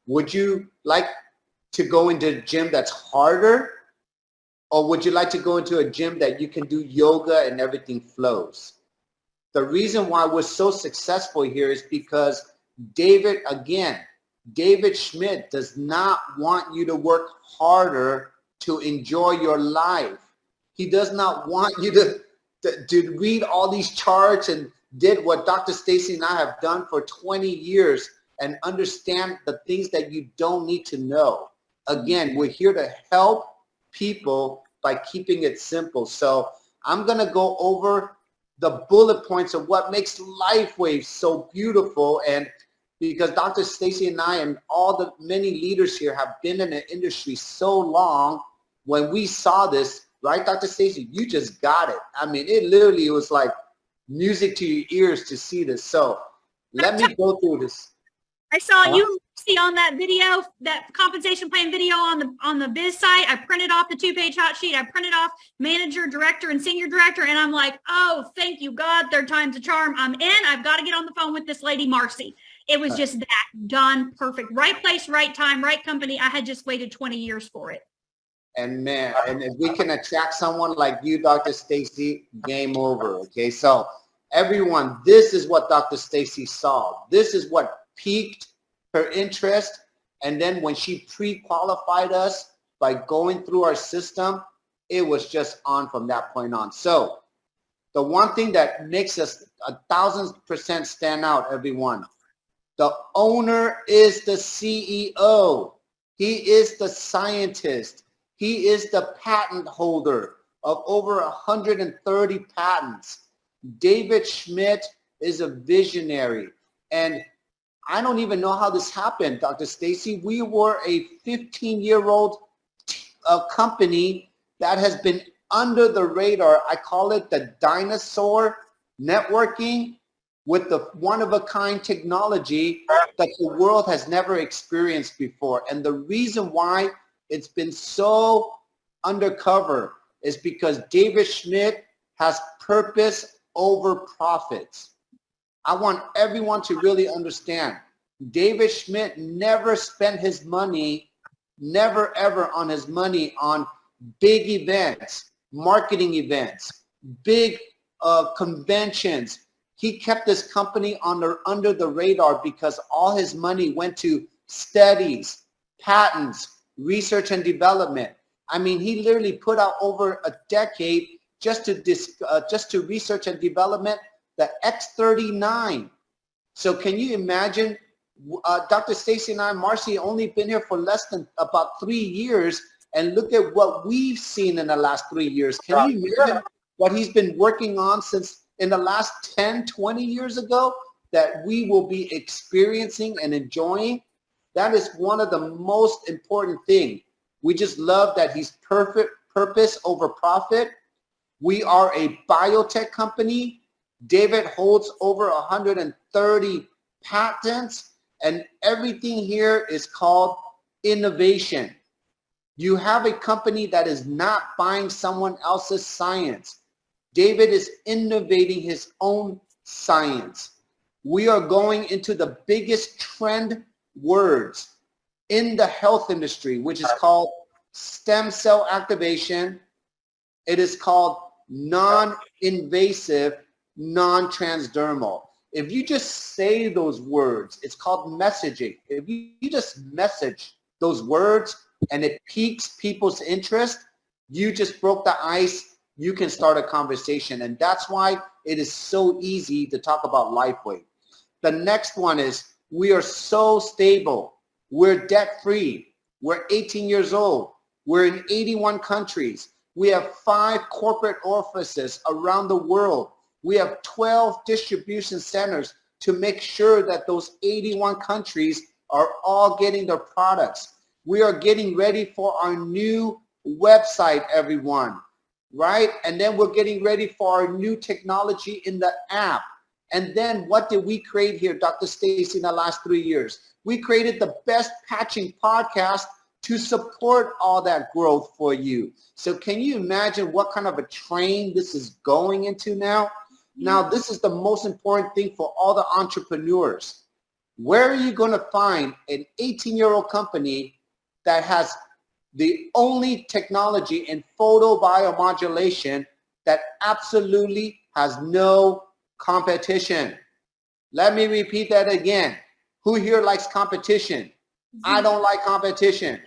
would you like to go into a gym that's harder? Or would you like to go into a gym that you can do yoga and everything flows? The reason why we're so successful here is because David Schmidt does not want you to work harder to enjoy your life. He does not want you to read all these charts and did what Dr. Stacy and I have done for 20 years and understand the things that you don't need to know. Again, we're here to help people by keeping it simple. So I'm going to go over the bullet points of what makes LifeWave so beautiful. And because Dr. Stacy and I and all the many leaders here have been in the industry so long, when we saw this, right, Dr. Stacy, you just got it. I mean, it literally was like music to your ears to see this. So let me go through this. I saw you see on that video, that compensation plan video on the biz site. I printed off the 2-page hot sheet. I printed off manager, director, and senior director. And I'm like, oh, thank you, God. Third time's a charm. I'm in. I've got to get on the phone with this lady, Marcy. It was just that done perfect. Right place, right time, right company. I had just waited 20 years for it. And man, and if we can attract someone like you, Dr. Stacy, game over. Okay, so everyone, this is what Dr. Stacy saw. This is what piqued her interest. And then when she pre-qualified us by going through our system, it was just on from that point on. So the one thing that makes us 1,000% stand out, everyone, the owner is the CEO. He is the scientist. He is the patent holder of over 130 patents. David Schmidt is a visionary. And I don't even know how this happened, Dr. Stacy. We were a 15-year-old company that has been under the radar. I call it the dinosaur networking with the one-of-a-kind technology that the world has never experienced before. And the reason why it's been so undercover is because David Schmidt has purpose over profits. I want everyone to really understand. David Schmidt never spent his money, never ever on his money on big events, marketing events, big conventions. He kept this company under the radar because all his money went to studies, patents, research and development. I mean, he literally put out over a decade just to research and development the X39. So can you imagine, Dr. Stacy and I, Marcy, only been here for less than about 3 years, and look at what we've seen in the last 3 years. Can you imagine what he's been working on since in the last 10, 20 years ago that we will be experiencing and enjoying? That is one of the most important things. We just love that he's purpose over profit. We are a biotech company. David holds over 130 patents, and everything here is called innovation. You have a company that is not buying someone else's science. David is innovating his own science. We are going into the biggest trend words in the health industry, which is called stem cell activation. It is called non-invasive, non-transdermal. If you just say those words, it's called messaging. If you just message those words and it piques people's interest, you just broke the ice. You can start a conversation. And that's why it is so easy to talk about LifeWave. The next one is we are so stable. We're debt-free. We're 18 years old. We're in 81 countries. We have 5 corporate offices around the world. We have 12 distribution centers to make sure that those 81 countries are all getting their products. We are getting ready for our new website, everyone, right? And then we're getting ready for our new technology in the app. And then what did we create here, Dr. Stacy, in the last 3 years? We created the best patching podcast to support all that growth for you. So can you imagine what kind of a train this is going into now? Now, this is the most important thing for all the entrepreneurs. Where are you going to find an 18-year-old company that has the only technology in photobiomodulation that absolutely has no competition? Let me repeat that again. Who here likes competition? I don't like competition.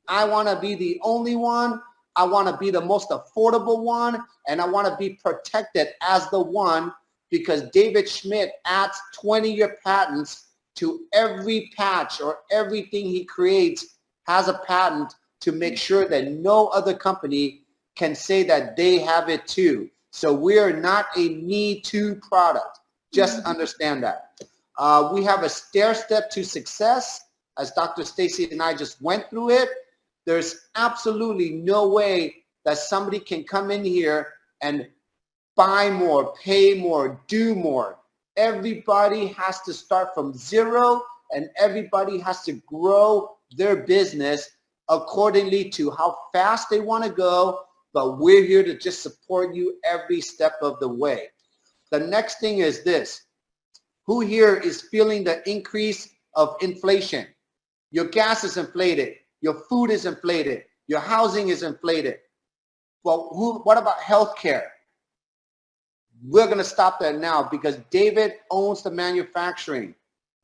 I want to be the only one. I want to be the most affordable one, and I want to be protected as the one, because David Schmidt adds 20-year patents to every patch, or everything he creates has a patent to make sure that no other company can say that they have it too. So we are not a me too product. Just understand that. We have a stair step to success, as Dr. Stacy and I just went through it. There's absolutely no way that somebody can come in here and buy more, pay more, do more. Everybody has to start from zero, and everybody has to grow their business accordingly to how fast they want to go. But we're here to just support you every step of the way. The next thing is this. Who here is feeling the increase of inflation? Your gas is inflated. Your food is inflated. Your housing is inflated. Well, what about healthcare? We're going to stop that now, because David owns the manufacturing.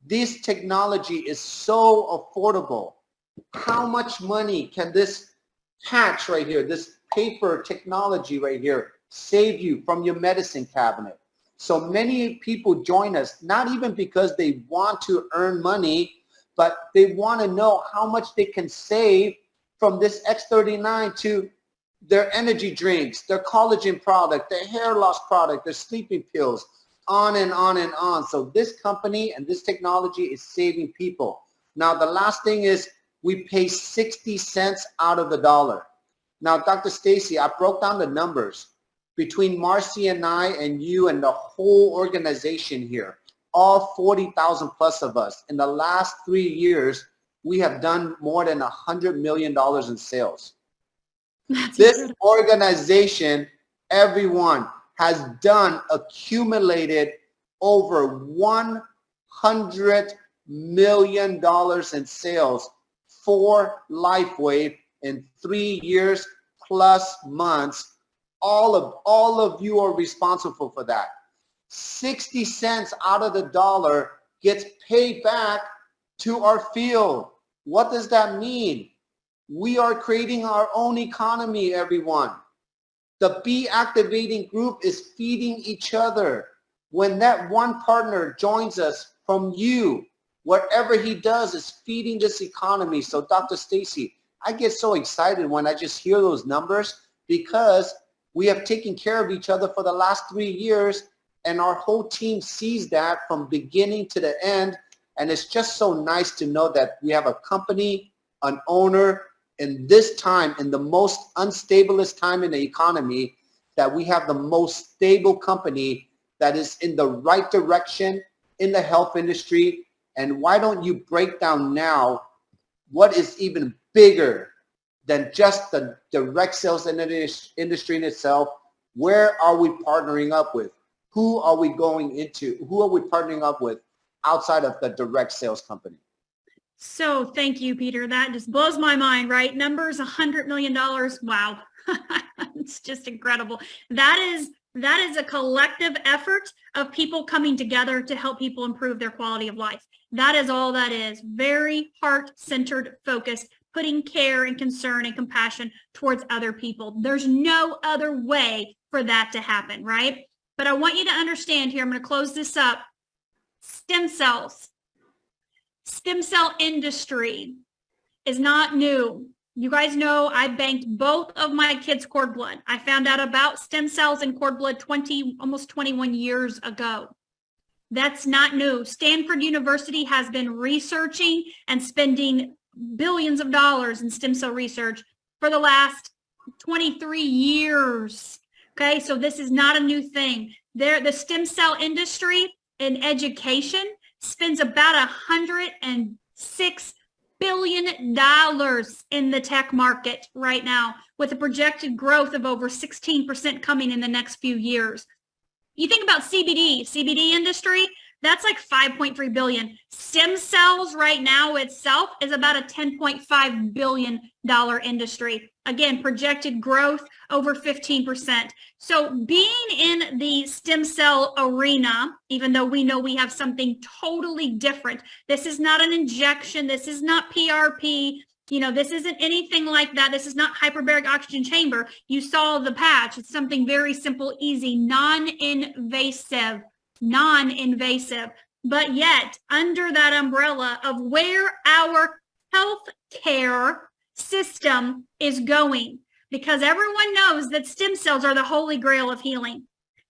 This technology is so affordable. How much money can this patch right here, this paper technology right here, save you from your medicine cabinet? So many people join us, not even because they want to earn money, but they want to know how much they can save from this X39 to their energy drinks, their collagen product, their hair loss product, their sleeping pills, on and on and on. So this company and this technology is saving people. Now, the last thing is we pay 60 cents out of the dollar. Now, Dr. Stacy, I broke down the numbers between Marcy and I and you and the whole organization here, all 40,000 plus of us. In the last 3 years, we have done more than $100 million in sales. This organization, everyone, has done accumulated over $100 million in sales for LifeWave in 3 years plus months. All of you are responsible for that. 60 cents out of the dollar gets paid back to our field. What does that mean? We are creating our own economy, everyone. The Be Activating group is feeding each other. When that one partner joins us from you, whatever he does is feeding this economy. So Dr. Stacy, I get so excited when I just hear those numbers, because we have taken care of each other for the last 3 years, and our whole team sees that from beginning to the end. And it's just so nice to know that we have a company, an owner, in this time, in the most unstablest time in the economy, that we have the most stable company that is in the right direction in the health industry. And why don't you break down now what is even bigger than just the direct sales industry in itself? Where are we partnering up with? Who are we going into? Who are we partnering up with outside of the direct sales company? So thank you, Peter. That just blows my mind, right? Numbers, $100 million. Wow. It's just incredible. That is a collective effort of people coming together to help people improve their quality of life. That is all that is. Very heart-centered, focused, putting care and concern and compassion towards other people. There's no other way for that to happen, right? But I want you to understand here, I'm going to close this up. Stem cells. Stem cell industry is not new. You guys know I banked both of my kids' cord blood. I found out about stem cells and cord blood almost 21 years ago. That's not new. Stanford University has been researching and spending billions of dollars in stem cell research for the last 23 years. Okay, so this is not a new thing. The stem cell industry in education spends about $106 billion in the tech market right now, with a projected growth of over 16% coming in the next few years. You think about CBD industry, that's like 5.3 billion. Stem cells right now itself is about a $10.5 billion industry. Again, projected growth over 15%. So being in the stem cell arena, even though we know we have something totally different, this is not an injection, this is not PRP, this isn't anything like that. This is not hyperbaric oxygen chamber. You saw the patch. It's something very simple, easy, non-invasive. But yet under that umbrella of where our healthcare system is going, because everyone knows that stem cells are the holy grail of healing.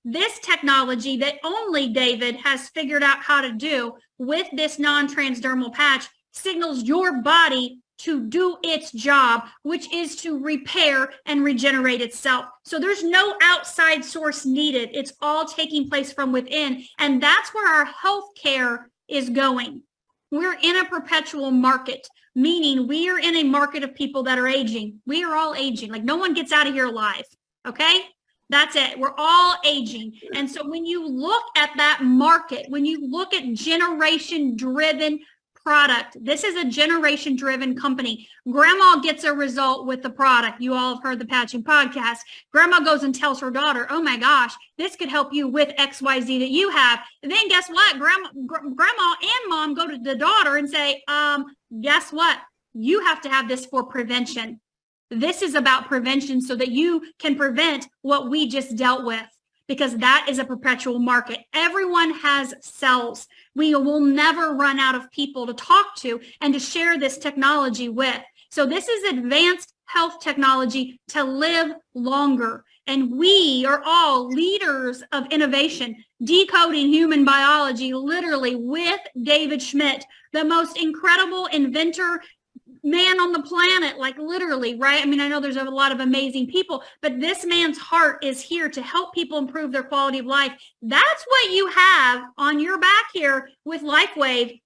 This technology that only David has figured out how to do with this non-transdermal patch signals your body to do its job, which is to repair and regenerate itself. So there's no outside source needed. It's all taking place from within. And that's where our healthcare is going. We're in a perpetual market, meaning we are in a market of people that are aging. We are all aging. Like no one gets out of here alive. Okay? That's it. We're all aging. And so when you look at that market, when you look at generation-driven product. This is a generation-driven company. Grandma gets a result with the product. You all have heard the Patching podcast. Grandma goes and tells her daughter, oh my gosh, this could help you with XYZ that you have. And then guess what? Grandma and mom go to the daughter and say, guess what? You have to have this for prevention. This is about prevention so that you can prevent what we just dealt with, because that is a perpetual market. Everyone has cells. We will never run out of people to talk to and to share this technology with. So this is advanced health technology to live longer. And we are all leaders of innovation, decoding human biology literally with David Schmidt, the most incredible inventor, man on the planet, like literally, right? I mean, I know there's a lot of amazing people, but this man's heart is here to help people improve their quality of life. That's what you have on your back here with LifeWave,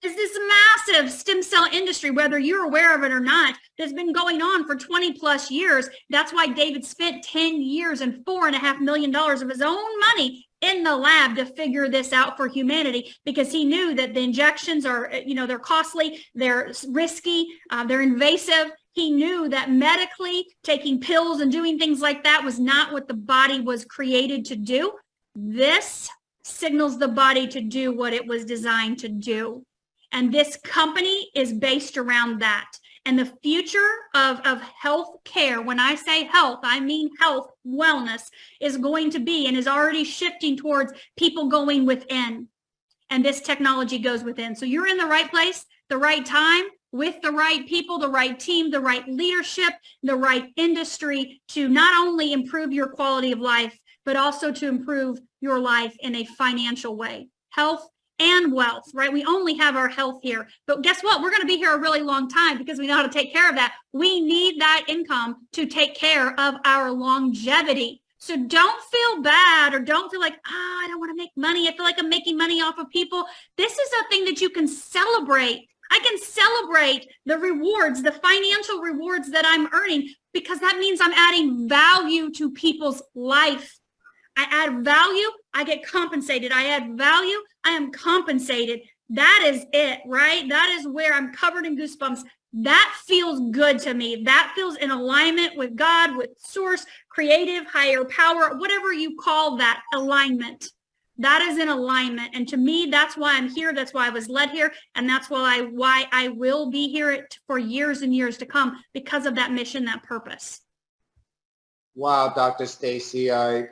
is this massive stem cell industry, whether you're aware of it or not, that's been going on for 20 plus years. That's why David spent 10 years and $4.5 million of his own money in the lab to figure this out for humanity, because he knew that the injections are, they're costly, they're risky, they're invasive. He knew that medically taking pills and doing things like that was not what the body was created to do. This signals the body to do what it was designed to do. And this company is based around that. And the future of health care, when I say health, I mean health, wellness, is going to be and is already shifting towards people going within. And this technology goes within. So you're in the right place, the right time, with the right people, the right team, the right leadership, the right industry to not only improve your quality of life, but also to improve your life in a financial way. Health and wealth, right? We only have our health here, but guess what? We're going to be here a really long time because we know how to take care of that. We need that income to take care of our longevity. So don't feel bad or don't feel like, I don't want to make money. I feel like I'm making money off of people. This is a thing that you can celebrate. I can celebrate the rewards, the financial rewards that I'm earning, because that means I'm adding value to people's life. I add value, I get compensated. I add value, I am compensated. That is it, right? That is where I'm covered in goosebumps. That feels good to me. That feels in alignment with God, with source, creative, higher power, whatever you call that alignment. That is in alignment. And to me, that's why I'm here. That's why I was led here. And that's why I will be here for years and years to come, because of that mission, that purpose. Wow, Dr. Stacy, I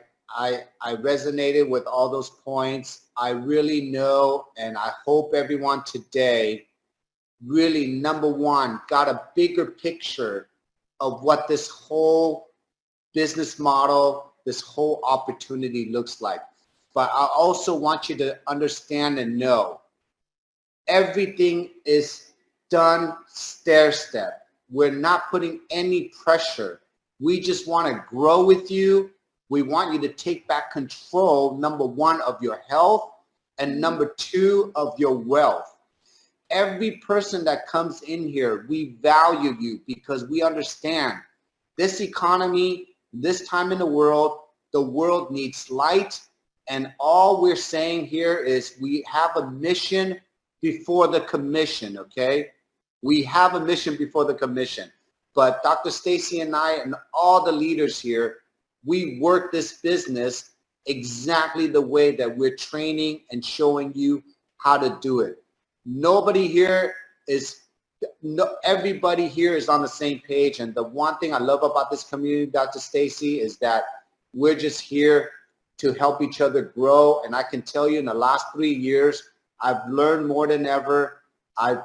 resonated with all those points. I really know, and I hope everyone today really, number one, got a bigger picture of what this whole business model, this whole opportunity looks like. But I also want you to understand and know everything is done stair step. We're not putting any pressure. We just want to grow with you. We want you to take back control, number one, of your health, and number two, of your wealth. Every person that comes in here, we value you because we understand this economy, this time in the world needs light. And all we're saying here is we have a mission before the commission, okay? We have a mission before the commission. But Dr. Stacy and I and all the leaders here, we work this business exactly the way that we're training and showing you how to do it. Everybody here is on the same page. And the one thing I love about this community, Dr. Stacy, is that we're just here to help each other grow. And I can tell you in the last 3 years, I've learned more than ever. I've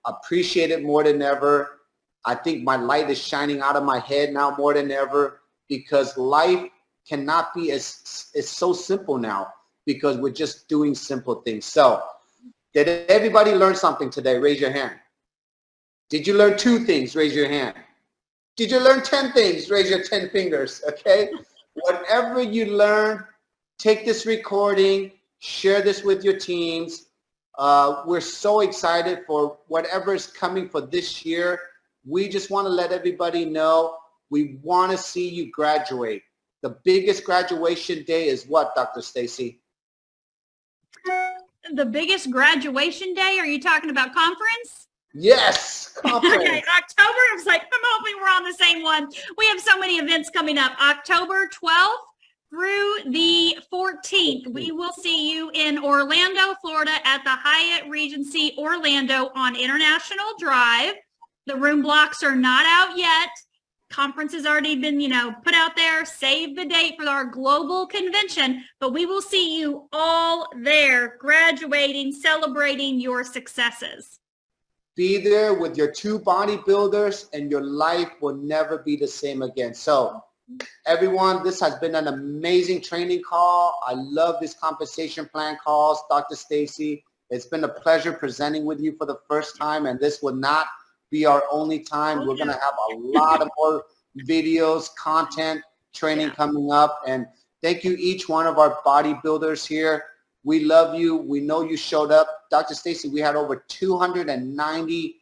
appreciated more than ever. I think my light is shining out of my head now more than ever, because life cannot be it's so simple now because we're just doing simple things. So did everybody learn something today? Raise your hand. Did you learn 2 things? Raise your hand. Did you learn 10 things? Raise your 10 fingers, okay? Whatever you learn, take this recording, share this with your teams. We're so excited for whatever is coming for this year. We just want to let everybody know we want to see you graduate. The biggest graduation day is what, Dr. Stacy? The biggest graduation day? Are you talking about conference? Yes, conference. Okay, October. I was like, I'm hoping we're on the same one. We have so many events coming up. October 12th through the 14th. We will see you in Orlando, Florida at the Hyatt Regency Orlando on International Drive. The room blocks are not out yet. Conference has already been, put out there. Save the date for our global convention, but we will see you all there graduating, celebrating your successes. Be there with your 2 bodybuilders and your life will never be the same again. So everyone, this has been an amazing training call. I love these compensation plan calls, Dr. Stacy. It's been a pleasure presenting with you for the first time, and this will not be our only time. We're going to have a lot of more videos, content, training coming up. And thank you, each one of our bodybuilders here. We love you. We know you showed up. Dr. Stacy, we had over 290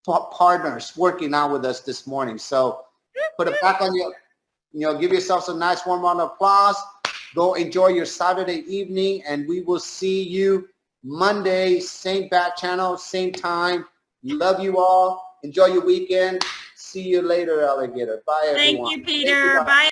partners working out with us this morning. So put it back on your, give yourself some nice warm round of applause. Go enjoy your Saturday evening, and we will see you Monday, same bat channel, same time. Love you all. Enjoy your weekend. See you later, alligator. Bye, everyone. Thank you, Peter. Bye.